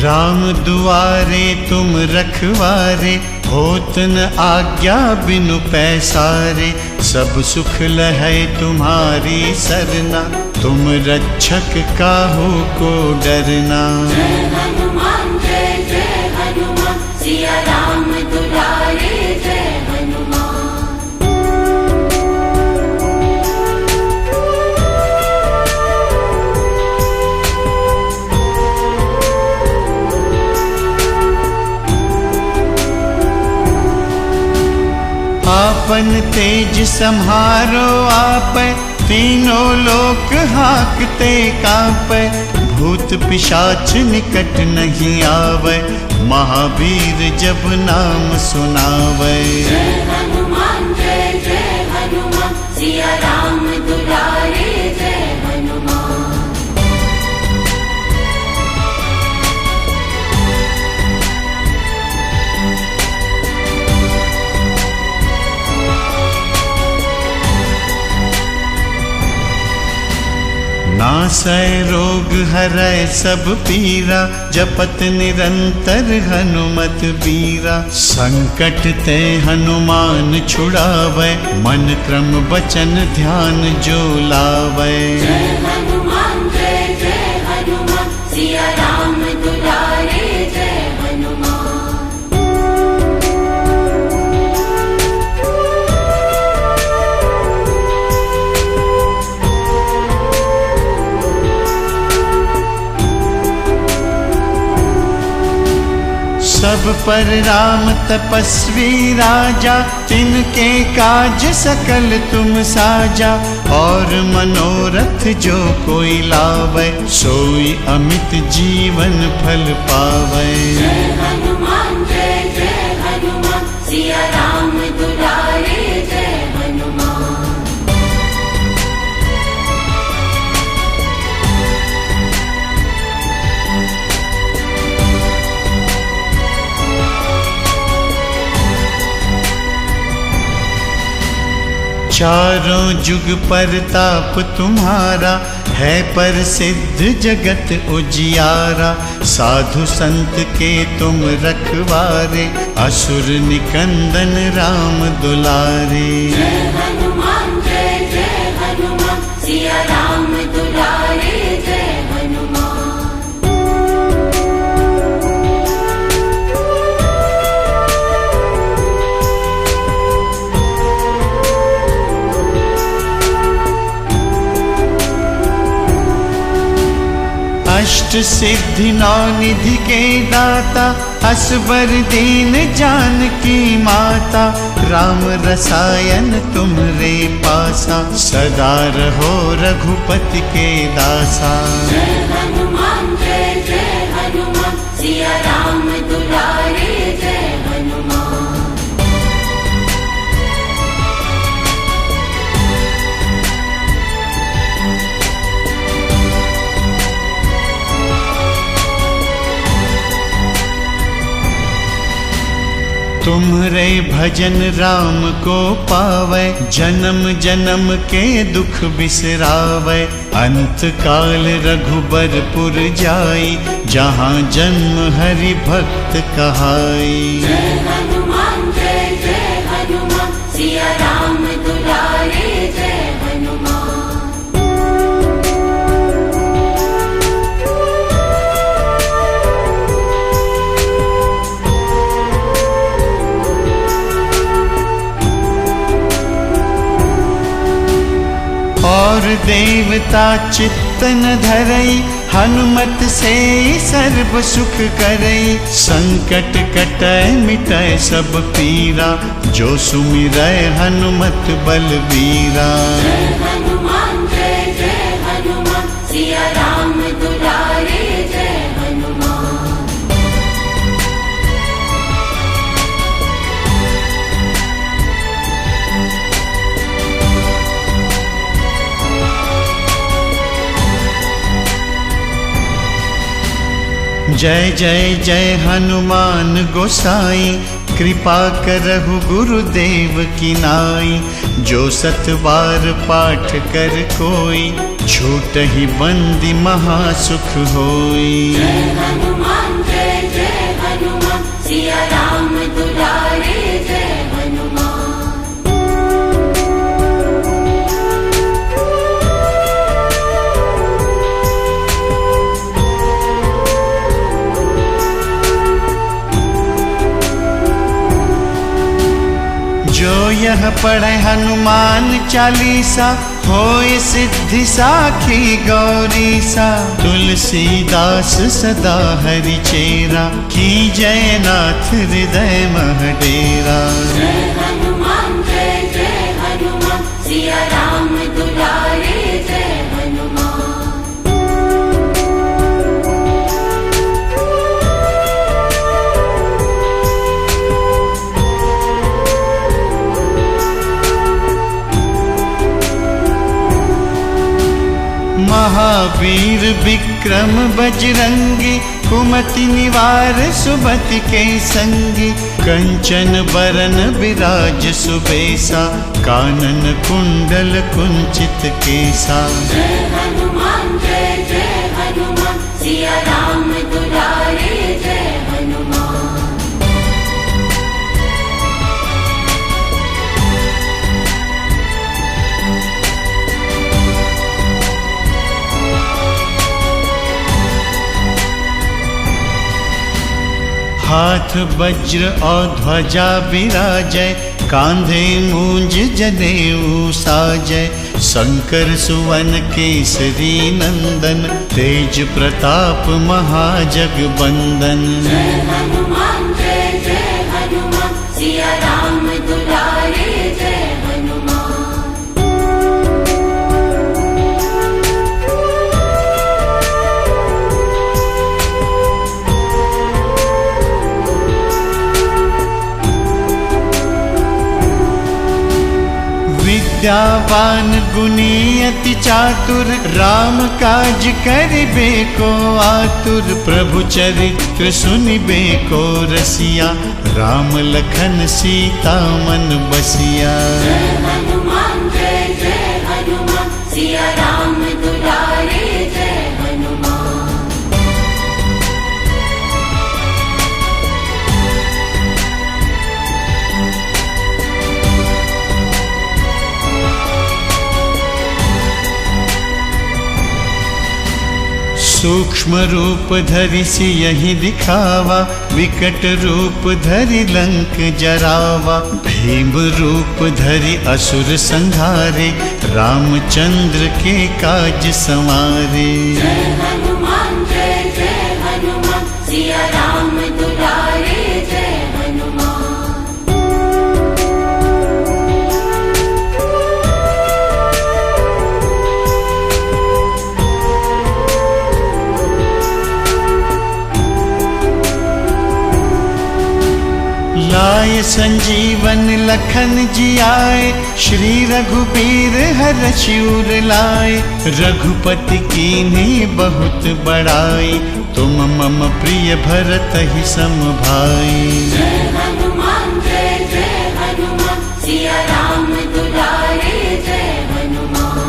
राम दुआरे तुम रखवारे, होत न आज्ञा बिनु पैसारे। सब सुख लहै तुम्हारी सरना, तुम रक्षक काहू को डरना। जय हनुमान जय हनुमान, सिया राम दुलारे जय हनुमान। आपन तेज सम्हारो आपै, तीनों लोक हाकते कांपै। भूत पिशाच निकट नहीं आवै, महावीर जब नाम सुनावै। जय हनुमान सिया राम दुलारे जय हनुमान। नासै रोग हरै सब पीरा, जपत निरंतर हनुमत बीरा। संकट ते हनुमान छुड़ावै, मन क्रम बचन ध्यान जो लावै। जय हनुमान सिया राम दुलारे जय हनुमान। सब पर राम तपस्वी राजा, तिनके काज सकल तुम साजा। और मनोरथ जो कोई लावै, सोई अमित जीवन फल पावै। जय हनुमान सिया राम दुलारे जय हनुमान। चारों जुग परताप तुम्हारा, है प्रसिद्ध जगत उजियारा। साधु संत के तुम रखवारे, असुर निकंदन राम दुलारे। जय हनुमान सिया राम दुलारे जय हनुमान। अष्ट सिद्धि नौ निधि के दाता, असबर दीन जानकी माता। राम रसायन तुमरे पासा, सदा रहो रघुपति के दासा। जय हनुमान सिया राम दुलारे जय हनुमान। तुम्हरे भजन राम को पावै, जन्म जन्म के दुख बिसरावै। अंत काल रघुबरपुर जाई, जहाँ जन्म हरि भक्त कहाई। जय हनुमान सिया राम दुलारे जय हनुमान। और देवता चित्त न धरई, हनुमत से सर्व सुख करई। संकट कटै मिटै सब पीरा, जो सुमिरै हनुमत बलबीरा। जय हनुमान सिया राम दुलारे जय हनुमान। जय जय जय हनुमान गोसाई, कृपा करहु गुरुदेव की नाई। जो सत बार पाठ कर कोई, छूटहि बंदी महासुख होई। जय हनुमान सिया राम दुलारे जय हनुमान। जो यह पढ़े हनुमान चालीसा, होय सिद्धि साखी गौरीसा। तुलसीदास सदा हरि चेरा, की जय नाथ हृदय मह डेरा। जय हनुमान महावीर विक्रम बजरंगी, कुमति निवार सुमति के संगी। कंचन बरन विराज सुबेसा, कानन कुंडल कुंचित केसा। जय हनुमान सिया राम दुलारे जय हनुमान। हाथ वज्र और ध्वजा विराजय, कांधे मूंज जनेऊ साजय। शंकर सुवन केसरी नंदन, तेज प्रताप महाजगबंदन। जय हनुमान सिया राम दुलारे जय हनुमान। विद्यावान गुणी अति चातुर, राम काज करिबे को आतुर। प्रभु चरित्र सुनिबे को रसिया, राम लखन सीता मन बसिया। जय हनुमान सिया राम दुलारे जय हनुमान। सूक्ष्म रूप धरि सियहि दिखावा, विकट रूप धरि लंक जरावा। भीम रूप धरि असुर संहारे, रामचंद्र के काज संवारे। जय हनुमान सिया राम दुलारे जय हनुमान। लाय संजीवन लखन जियाए, श्री रघुबीर हरषि उर लाए। रघुपति कीन्ही बहुत बड़ाई, तुम मम प्रिय भरतहि सम भाई। जय हनुमान सिया राम दुलारे जय हनुमान।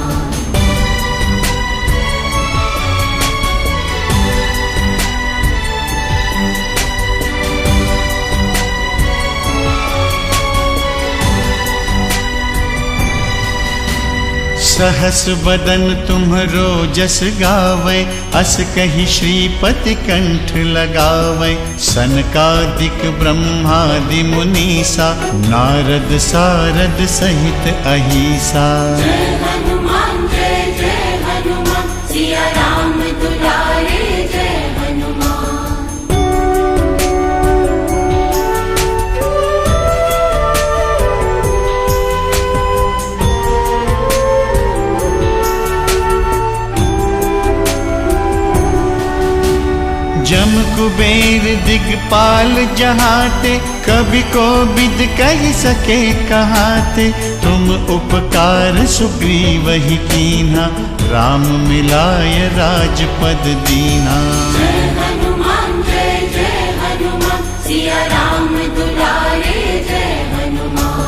सहस बदन तुम्हरो जस गावै, अस कहि श्रीपति कंठ लगावै। सनकादिक ब्रह्मादि मुनीसा, नारद सारद सहित अहिसा। जय हनुमान सिया राम दुलारे जय हनुमान। जम कुबेर दिगपाल जहाते, कभी को विद कह सके कहाते। तुम उपकार सुग्रीवहि कीन्हा, राम मिलाय राजपद दीना। जय हनुमान सिया राम दुलारे जय हनुमान।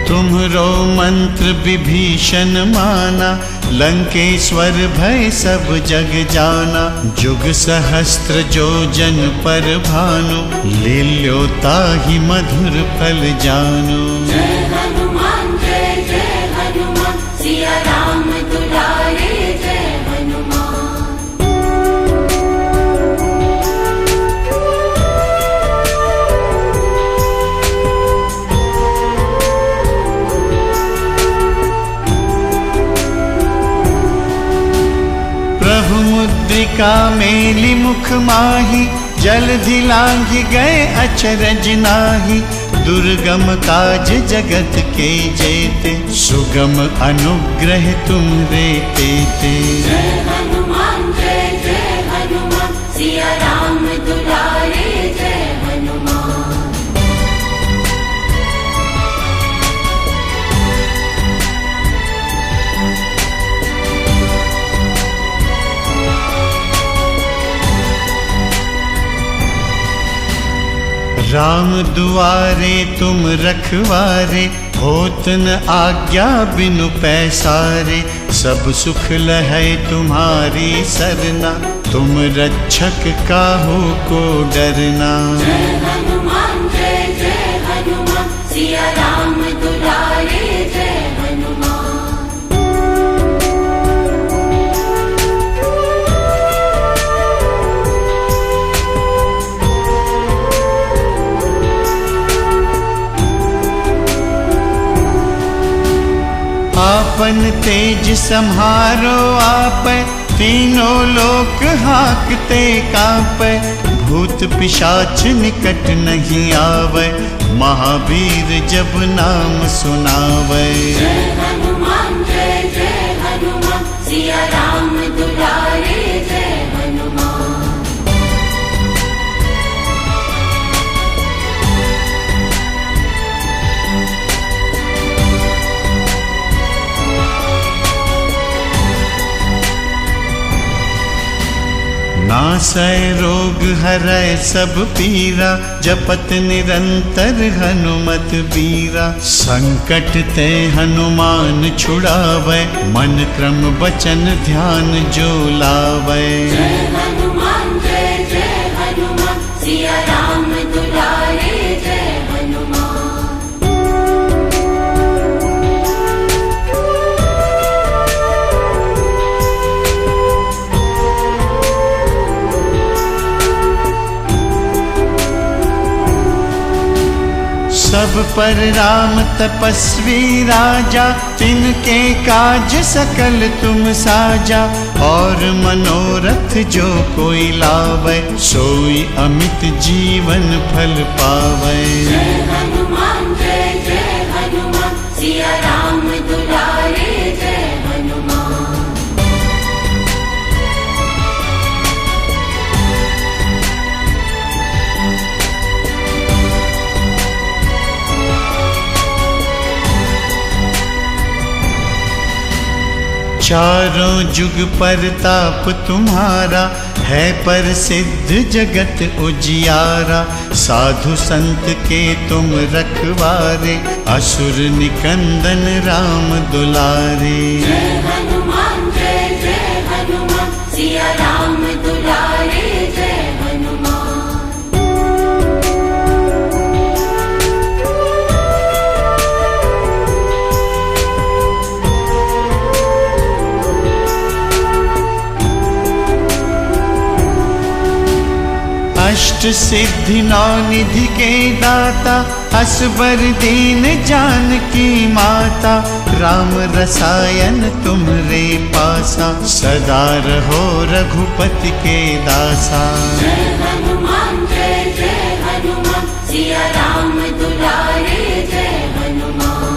तुम्हरो मंत्र विभीषण माना, लंकेश्वर भय सब जग जाना। जुग सहस्त्र जो जन पर भानु, लील्यो ताहि मधुर फल जानु। जय हनुमान सिया राम दुलारे जय हनुमान। प्रभु मुद्रिका मेलि मुख माहि, जलधि लांघि गए अचरज नाहि। दुर्गम काज जगत के जेते, सुगम अनुग्रह तुम्हरे तेते। जय हनुमान सिया राम दुलारे जय हनुमान। राम दुआरे तुम रखवारे, होत न आज्ञा बिनु पैसारे। सब सुख लहै तुम्हारी सरना, तुम रक्षक काहू को डरना। जय हनुमान जय जय हनुमान, सिया राम दुलारे जय हनुमान। आपन तेज सम्हारो आप, तीनों लोक हाकते कांपे। भूत पिशाच निकट नहीं आवे, महावीर जब नाम सुनावे। जय हनुमान जय जय हनुमान, सिया राम दुलारे जय हनुमान। नासै रोग हरै सब पीरा, जपत निरंतर हनुमत बीरा। संकट ते हनुमान छुड़ावे, मन क्रम बचन ध्यान जो लावे। जय हनुमान जय जय हनुमान, सिया राम दुलारे जय हनुमान। सब पर राम तपस्वी राजा, तिनके काज सकल तुम साजा। और मनोरथ जो कोई लावे, सोई अमित जीवन फल पावे। जय हनुमान जय जय हनुमान, सिया राम दुलारे जय हनुमान। चारों जुग परताप तुम्हारा, है प्रसिद्ध जगत उजियारा। साधु संत के तुम रखवारे, असुर निकंदन राम दुलारे। जय हनुमान जय जय हनुमान, सिया राम दुलारे जय हनुमान। अष्ट सिद्धि नौ निधि के दाता, असबर दीन जानकी माता। राम रसायन तुम्हरे पासा, सदा रहो रघुपति के दासा। जय हनुमान जय जय हनुमान, सिया राम दुलारे जय हनुमान।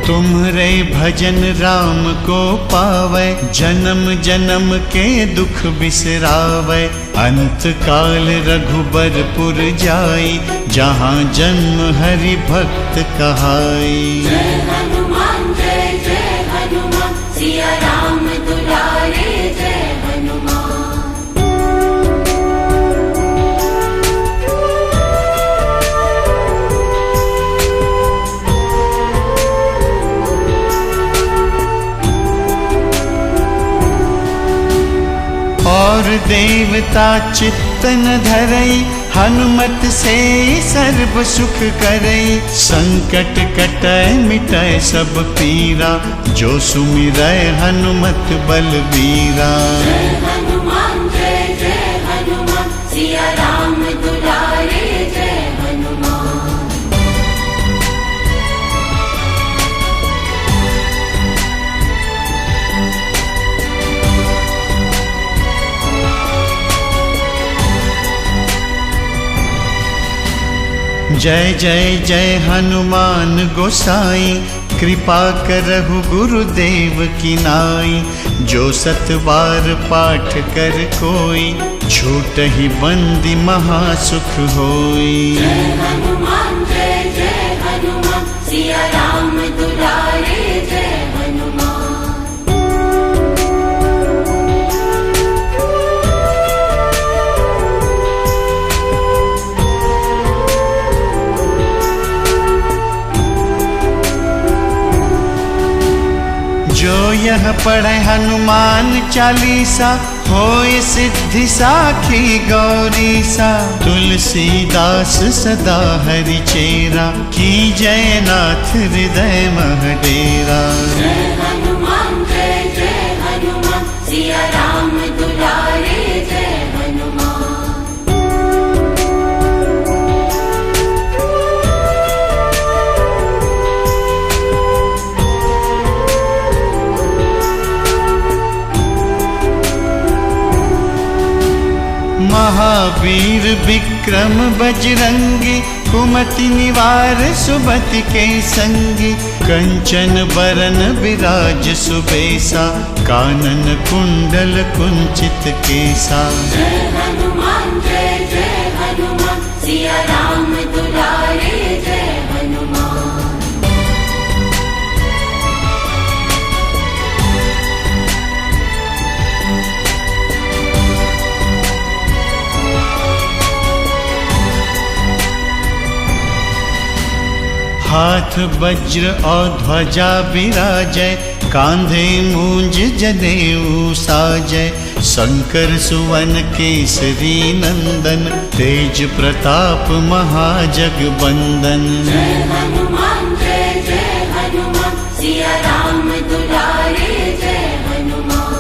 तुम्हरे भजन राम को पावे, जन्म जन्म के दुख बिसरावे। अंत काल रघुबरपुर जाई, जहाँ जन्म हरि भक्त कहाई। जय हनुमान जय जय हनुमान, सिया राम दुलारे जय हनुमान। और देवता चित्त न धरई, हनुमत से सर्व सुख करई। संकट कटै मिटै सब पीरा, जो सुमिरै हनुमत बलबीरा। जय हनुमान जय जय हनुमान, सिया राम दुलारे जय हनुमान। जय जय जय हनुमान गोसाई, कृपा करहु गुरुदेव की नाई। जो सत बार पाठ कर कोई, छूटहि बंदी महासुख होई। जय हनुमान सिया राम दुलारे जय हनुमान। जो यह पढ़े हनुमान चालीसा, होय सिद्धि साखी गौरीसा। तुलसीदास सदा हरि चेरा, की जय नाथ हृदय मह डेरा। जय हनुमान सिया राम दुलारे जय हनुमान। महावीर विक्रम बजरंगी, कुमति निवार सुमति के संगी। कंचन बरन विराज सुबेसा, कानन कुंडल कुंचित केसा। जय हनुमान सिया राम दुलारे जय हनुमान। हाथ वज्र और ध्वजा विराजय, कांधे मूंज जनेऊ साजय। शंकर सुवन केसरी नंदन, तेज प्रताप महाजगबंदन। जय हनुमान सिया राम दुलारे जय हनुमान।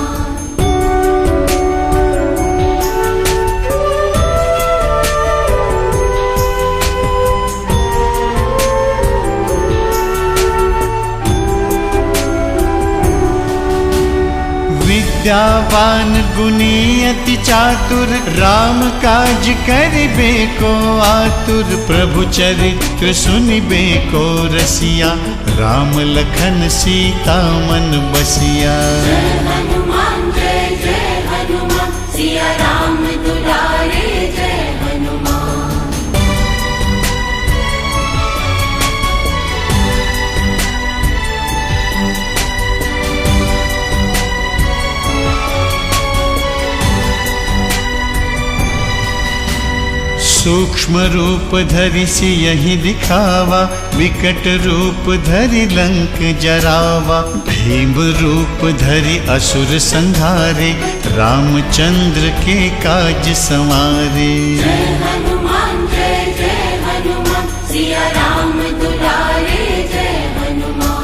विद्यावान गुणी अति चातुर, राम काज करिबे को आतुर। प्रभु चरित्र सुनिबे को रसिया, राम लखन सीता मन बसिया। जय हनुमान सिया राम दुलारे जय हनुमान। सूक्ष्म रूप धरि सियहि दिखावा, विकट रूप धरि लंक जरावा। भीम रूप धरि असुर संहारे, रामचंद्र के काज संवारे। जय हनुमान सिया राम दुलारे जय हनुमान।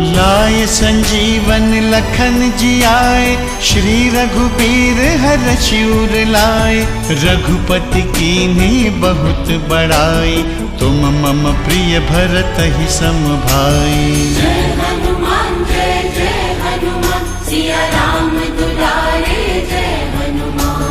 लाय संजीवन लखन जियाए, श्री रघुबीर हरषि उर लाए। रघुपति कीन्ही बहुत बड़ाई, तुम मम प्रिय भरतहि सम भाई। जय हनुमान सिया राम दुलारे जय हनुमान।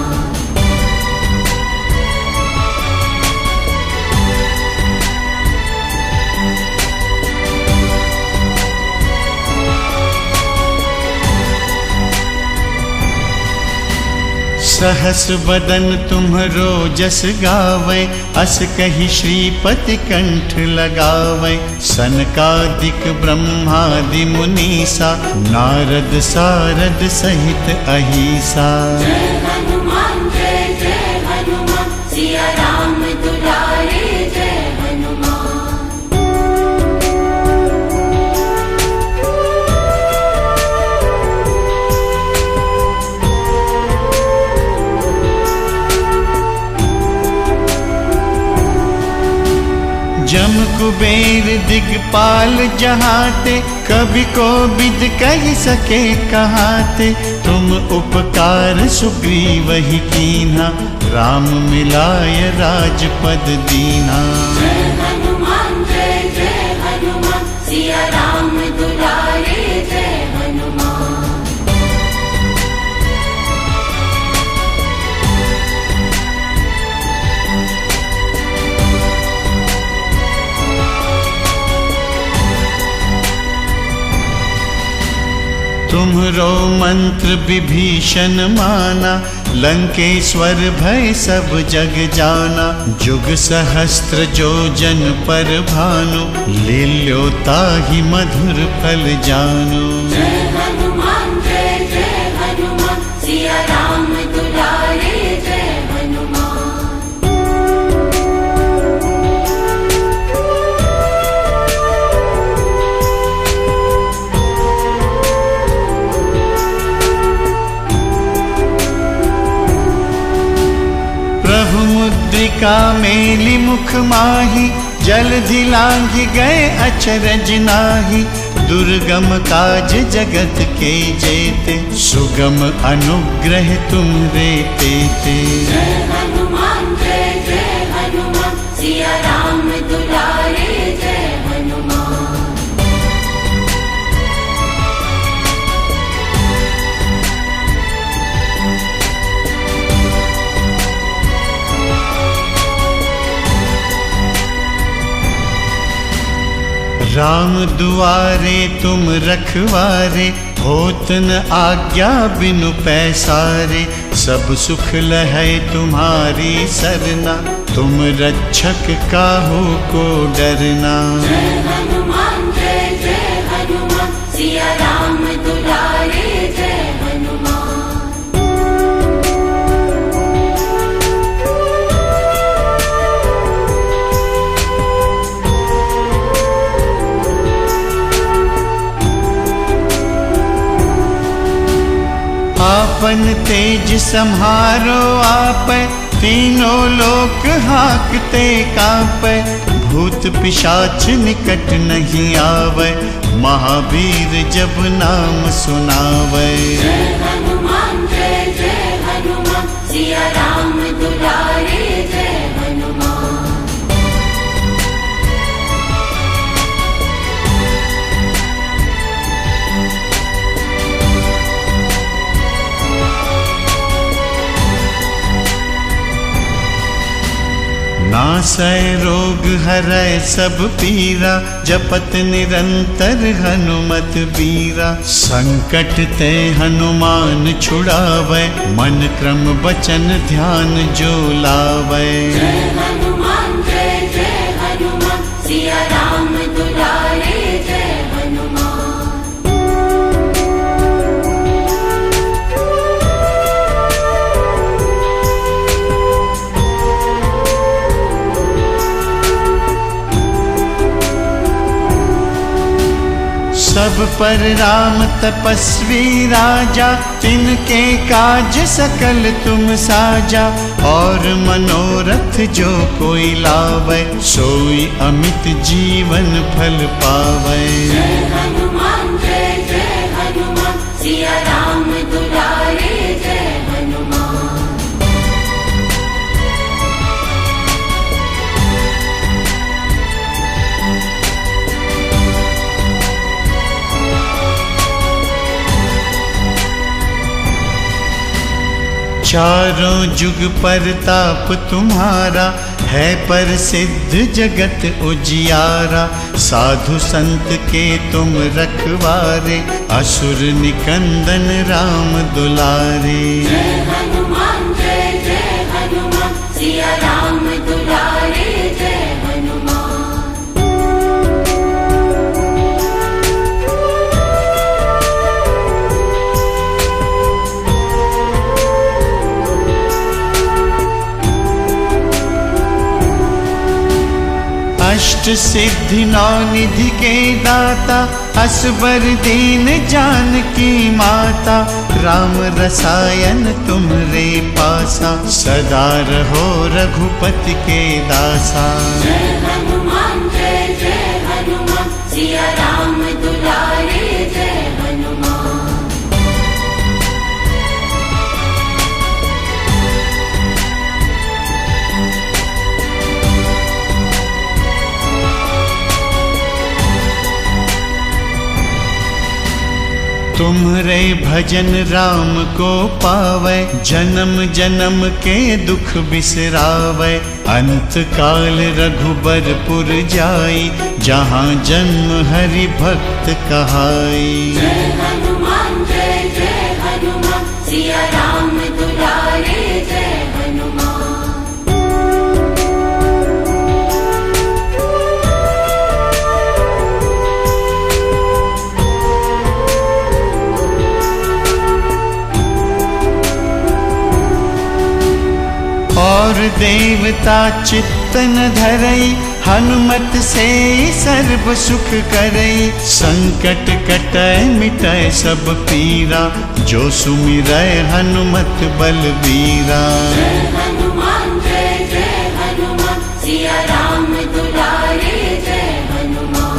सहस बदन तुम्हरो जस गावै, अस कहि श्रीपति कंठ लगावै। सनकादिक ब्रह्मादि मुनीसा, नारद सारद सहित अहिसा। जय हनुमान सिया राम दुलारे जय हनुमान। जम कुबेर दिगपाल जहाते, कभी को विद कह सके कहाते। तुम उपकार सुग्रीव ही कीन्हा, राम मिलाय राजपद दीना। जय हनुमान तुम्हरो मंत्र विभीषण माना, लंकेश्वर भय सब जग जाना। जुग सहस्त्र जो जन पर भानु, लील्यो ताहि मधुर फल जानु। जय हनुमान सिया राम दुलारे जय हनुमान। प्रभु मुद्रिका मेली मुख माही, जलधि लांघि गए अचरज नाहि। दुर्गम काज जगत के जेते, सुगम अनुग्रह तुम्हरे तेते। जय हनुमान सिया राम दुलारे जय हनुमान। राम दुआरे तुम रखवारे, होत न आज्ञा बिनु पैसारे। सब सुख लहै तुम्हारी सरना, तुम रक्षक काहू को डरना। जय हनुमान सिया राम दुलारे जय हनुमान। आपन तेज सम्हारो आपै, तीनों लोक हाकते कांपै। भूत पिशाच निकट नहीं आवै, महावीर जब नाम सुनावै। जय हनुमान सिया राम दुलारे जय हनुमान। नासै रोग हरै सब पीरा, जपत निरंतर हनुमत बीरा। संकट ते हनुमान छुड़ावै, मन क्रम बचन ध्यान जो लावै। जय हनुमान सिया राम दुलारे जय हनुमान। सब पर राम तपस्वी राजा, तिनके काज सकल तुम साजा। और मनोरथ जो कोई लावै, सोई अमित जीवन फल पावै। जय हनुमान सिया राम दुलारे जय हनुमान। चारों जुग परताप तुम्हारा, है प्रसिद्ध जगत उजियारा। साधु संत के तुम रखवारे, असुर निकंदन राम दुलारे। जय हनुमान सिया राम दुलारे जय हनुमान। अष्ट सिद्धि नौ निधि के दाता, असबर दीन जानकी माता। राम रसायन तुम्हरे पासा, सदा रहो रघुपति के दासा। जय हनुमान सिया राम दुलारे जय हनुमान। तुम्हरे भजन राम को पावै, जन्म जन्म के दुख बिसरावै। अंत काल रघुबरपुर जाई, जहाँ जन्म हरि भक्त कहाई। जय हनुमान सिया राम दुलारे जय हनुमान। और देवता चित्तन धरई, हनुमत से सर्व सुख करई। संकट कटै मिटै सब पीरा, जो सुमिरै हनुमत बलबीरा। जय हनुमान जय हनुमान, सिया राम दुलारे जय हनुमान।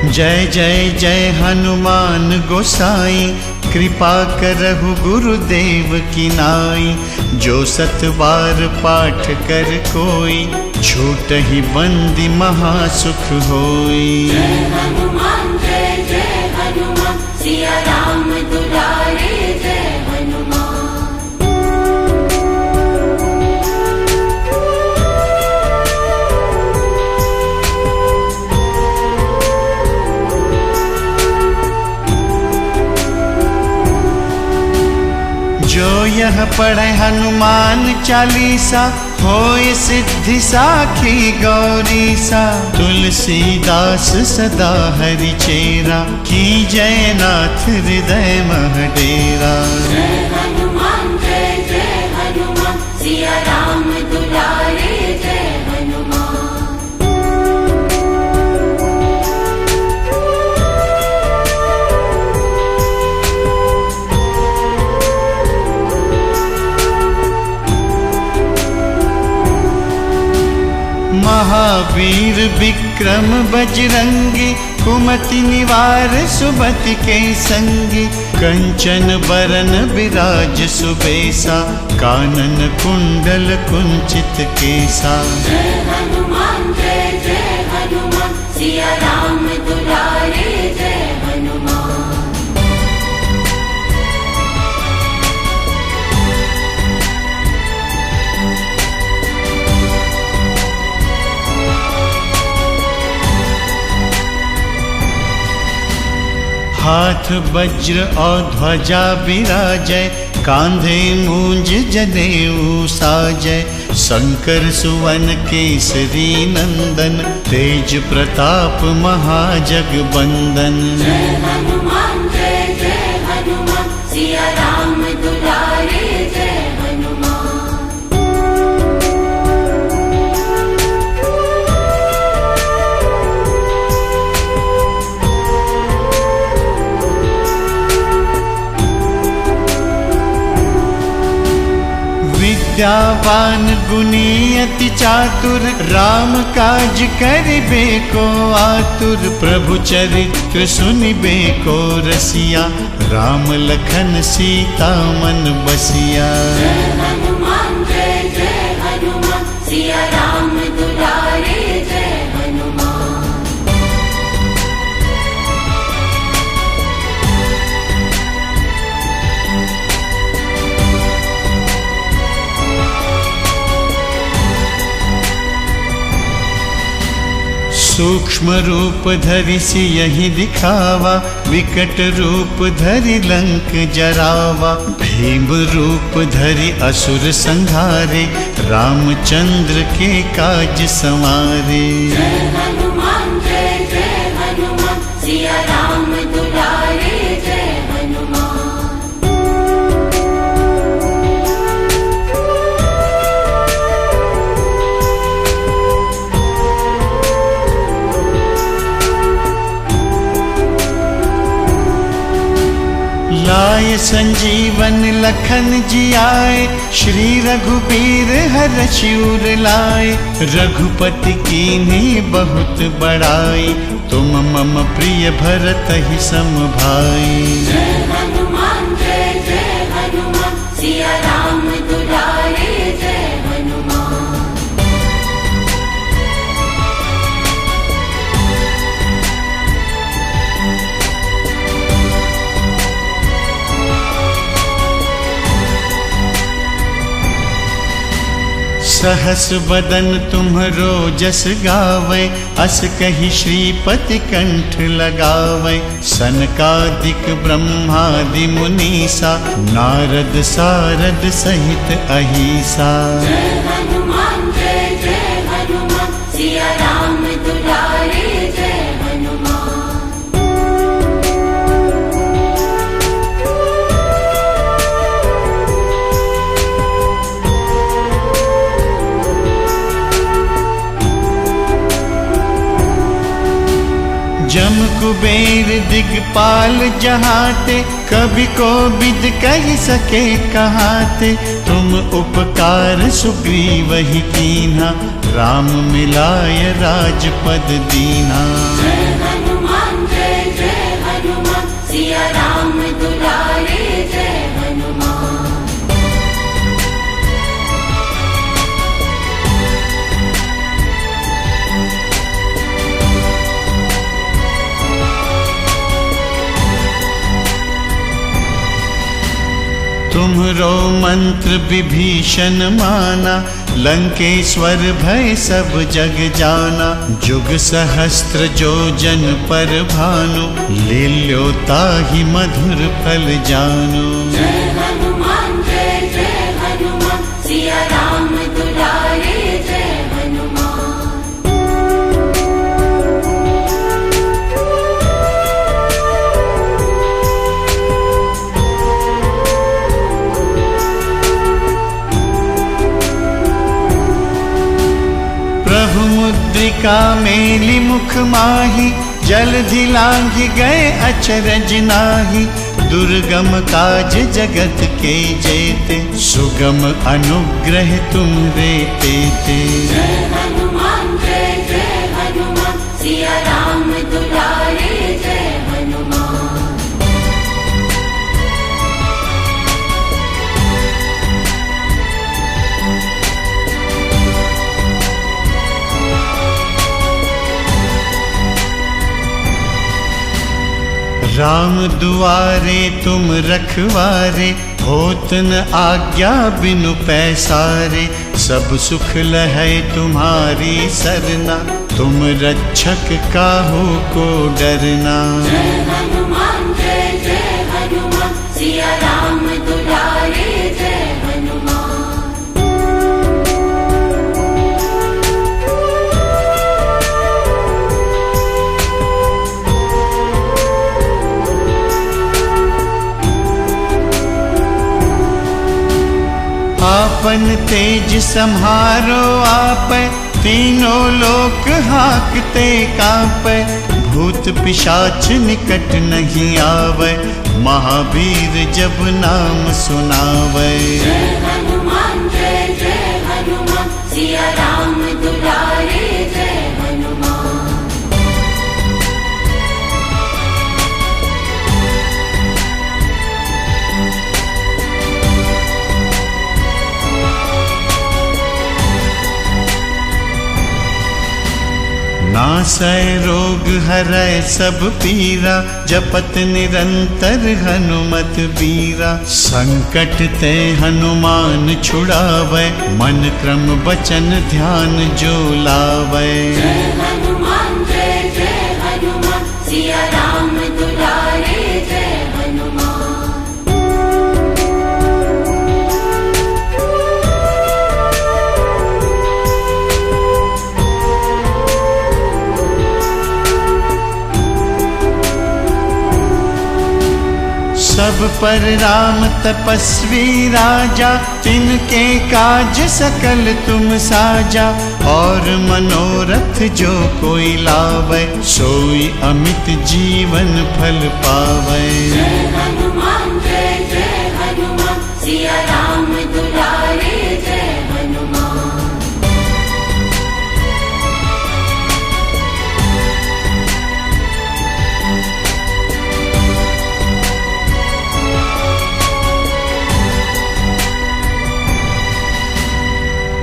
जय जय जय हनुमान गोसाई, कृपा करहु गुरुदेव की नाई। जो सत बार पाठ कर कोई, छूटहि बंदी महासुख होई। जय हनुमान जय हनुमान, सिया राम दुलारे जय हनुमान। जो यह पढ़े हनुमान चालीसा, होय सिद्धि साखी गौरीसा। तुलसीदास सदा हरि चेरा, की जय नाथ हृदय मह डेरा। जय हनुमान जय हनुमान, सिया राम दुलारे जय हनुमान। महावीर विक्रम बजरंगी, कुमति निवार सुमति के संगी। कंचन बरन विराज सुबेसा, कानन कुंडल कुंचित केसा। जय हनुमान जय हनुमान, सिया राम दुलारे जय हनुमान। हाथ वज्र और ध्वजा विराजय, कांधे मूंज जनेऊ साजय। शंकर सुवन केसरी नंदन, तेज प्रताप महाजगबंदन। जय हनुमान जय हनुमान, सिया राम दुलारे जय हनुमान। विद्यावान गुणी अति चातुर, राम काज करिबे को आतुर। प्रभु चरित्र सुनिबे को रसिया, राम लखन सीता मन बसिया। जय हनुमान जय हनुमान, सिया राम दुलारे जय हनुमान। सूक्ष्म रूप धरि सियहि दिखावा, विकट रूप धरि लंक जरावा। भीम रूप धरि असुर संहारे, रामचंद्र के काज संवारे। जय हनुमान जय हनुमान, सिया राम दुलारे जय हनुमान। लाय संजीवन लखन जियाए, श्री रघुबीर हरषि उर लाए। रघुपति कीन्ही बहुत बड़ाई, तुम मम प्रिय भरतहि सम भाई। जय हनुमान जय हनुमान, सिया राम दुलारे जय हनुमान। सहस बदन तुम्हरो जस गावे, अस कही श्रीपति कंठ लगावे। सनकादिक ब्रह्मादि मुनीसा, नारद सारद सहित अहिसा। जय हनुमान सिया राम दुलारे जय हनुमान। जम कुबेर दिगपाल जहाते, कभी को विद कह सके कहाते। तुम उपकार सुग्रीव ही कीन्हा, राम मिलाय राजपद दीना। जय हनुमान सिया राम दुलारे जय हनुमान। तुम्हरो मंत्र विभीषण माना, लंकेश्वर भय सब जग जाना। जुग सहस्त्र जो जन पर भानु, लील्यो ताहि मधुर फल जानु। जय हनुमान सिया राम दुलारे जय हनुमान। प्रभु मुद्रिका मेली मुख माही, जलधि लांघि गए अचरज नाहि। दुर्गम काज जगत के जेते, सुगम अनुग्रह तुम्हरे तेते। जय हनुमान सिया राम दुलारे जय हनुमान। राम दुआरे तुम रखवारे, होत न आज्ञा बिनु पैसारे। सब सुख लहै तुम्हारी सरना, तुम रक्षक काहू को डरना। जय हनुमान सिया राम दुलारे जय हनुमान। आपन तेज सम्हारो आपै, तीनों लोक हाकते कांपै। भूत पिशाच निकट नहीं आवै, महावीर जब नाम सुनावै। जय हनुमान सिया राम दुलारे जय हनुमान। नासै रोग हरै सब पीरा, जपत निरंतर हनुमत बीरा। संकट ते हनुमान छुड़ावै, मन क्रम बचन ध्यान जो लावै। जय हनुमान सिया राम दुलारे जय हनुमान। सब पर राम तपस्वी राजा, तिनके काज सकल तुम साजा। और मनोरथ जो कोई लावै, सोई अमित जीवन फल पावै। जय हनुमान सिया राम दुलारे जय हनुमान।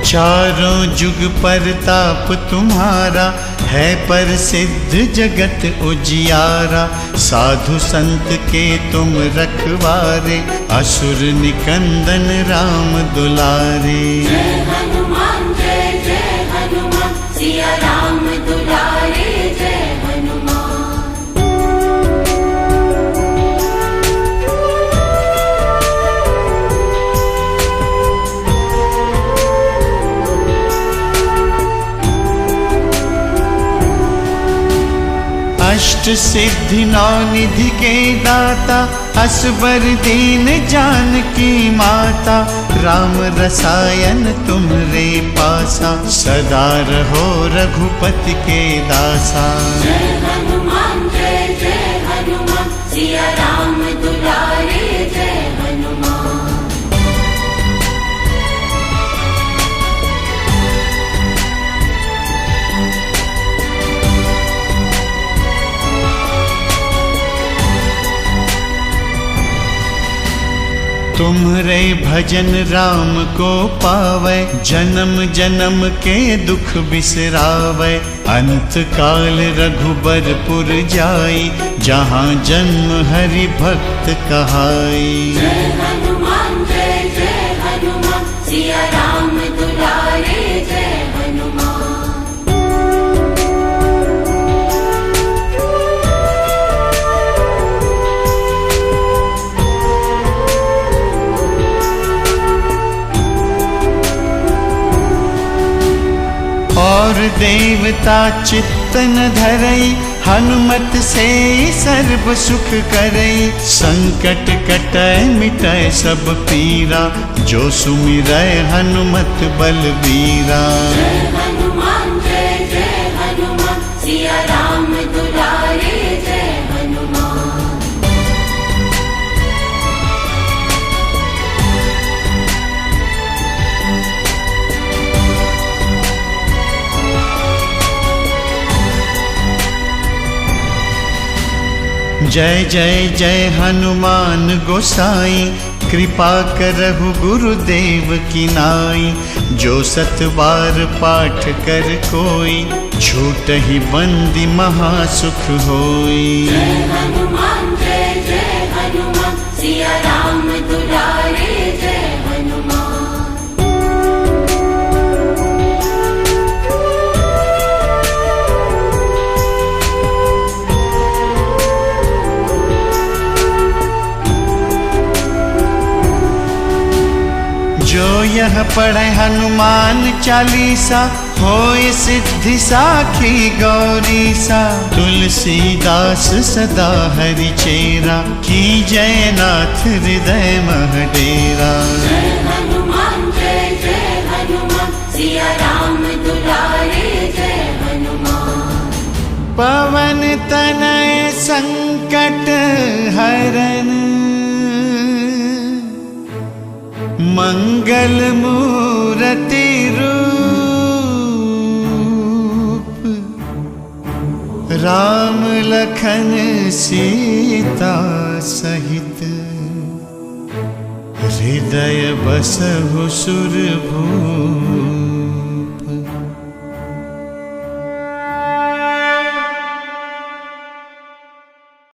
चारों जुग परताप तुम्हारा, है प्रसिद्ध जगत उजियारा। साधु संत के तुम रखवारे, असुर निकंदन राम दुलारे। जय हनुमान सिया राम दुलारे जय हनुमान। अष्ट सिद्धि नौ निधि के दाता, असबर दीन जानकी माता, राम रसायन तुम्हरे पासा, सदा रहो रघुपति के दासा। जय हनुमान जय हनुमान, सिया राम दुलारे जय हनुमान। तुम्हरे भजन राम को पावै, जन्म जन्म के दुख बिसरावै, अंत काल रघुबरपुर जाई, जहाँ जन्म हरि भक्त कहाई। जय हनुमान जय हनुमान, सिया राम दुलारे जय हनुमान। और देवता चित्त न धरई, हनुमत से सर्व सुख करई, संकट कटै मिटै सब पीरा, जो सुमिरै हनुमत बलबीरा। जय हनुमान जय हनुमान, सिया राम दुलारे जय हनुमान। जय जय जय हनुमान गोसाई, कृपा करहु गुरुदेव की नाई, जो सत बार पाठ कर कोई, छूटहि बंदी महासुख होई। जय हनुमान जय हनुमान, सिया राम दुलारे जय हनुमान। जो यह पढ़े हनुमान चालीसा, होय सिद्धि साखी गौरीसा, तुलसीदास सदा हरि चेरा, की जय नाथ हृदय मह डेरा। जय हनुमान जय हनुमान, सिया राम दुलारे जय हनुमान। पवन तनय संकट हरन, मंगल मूरति रूप, राम लखन सीता सहित, हृदय बसहु सुरभूप।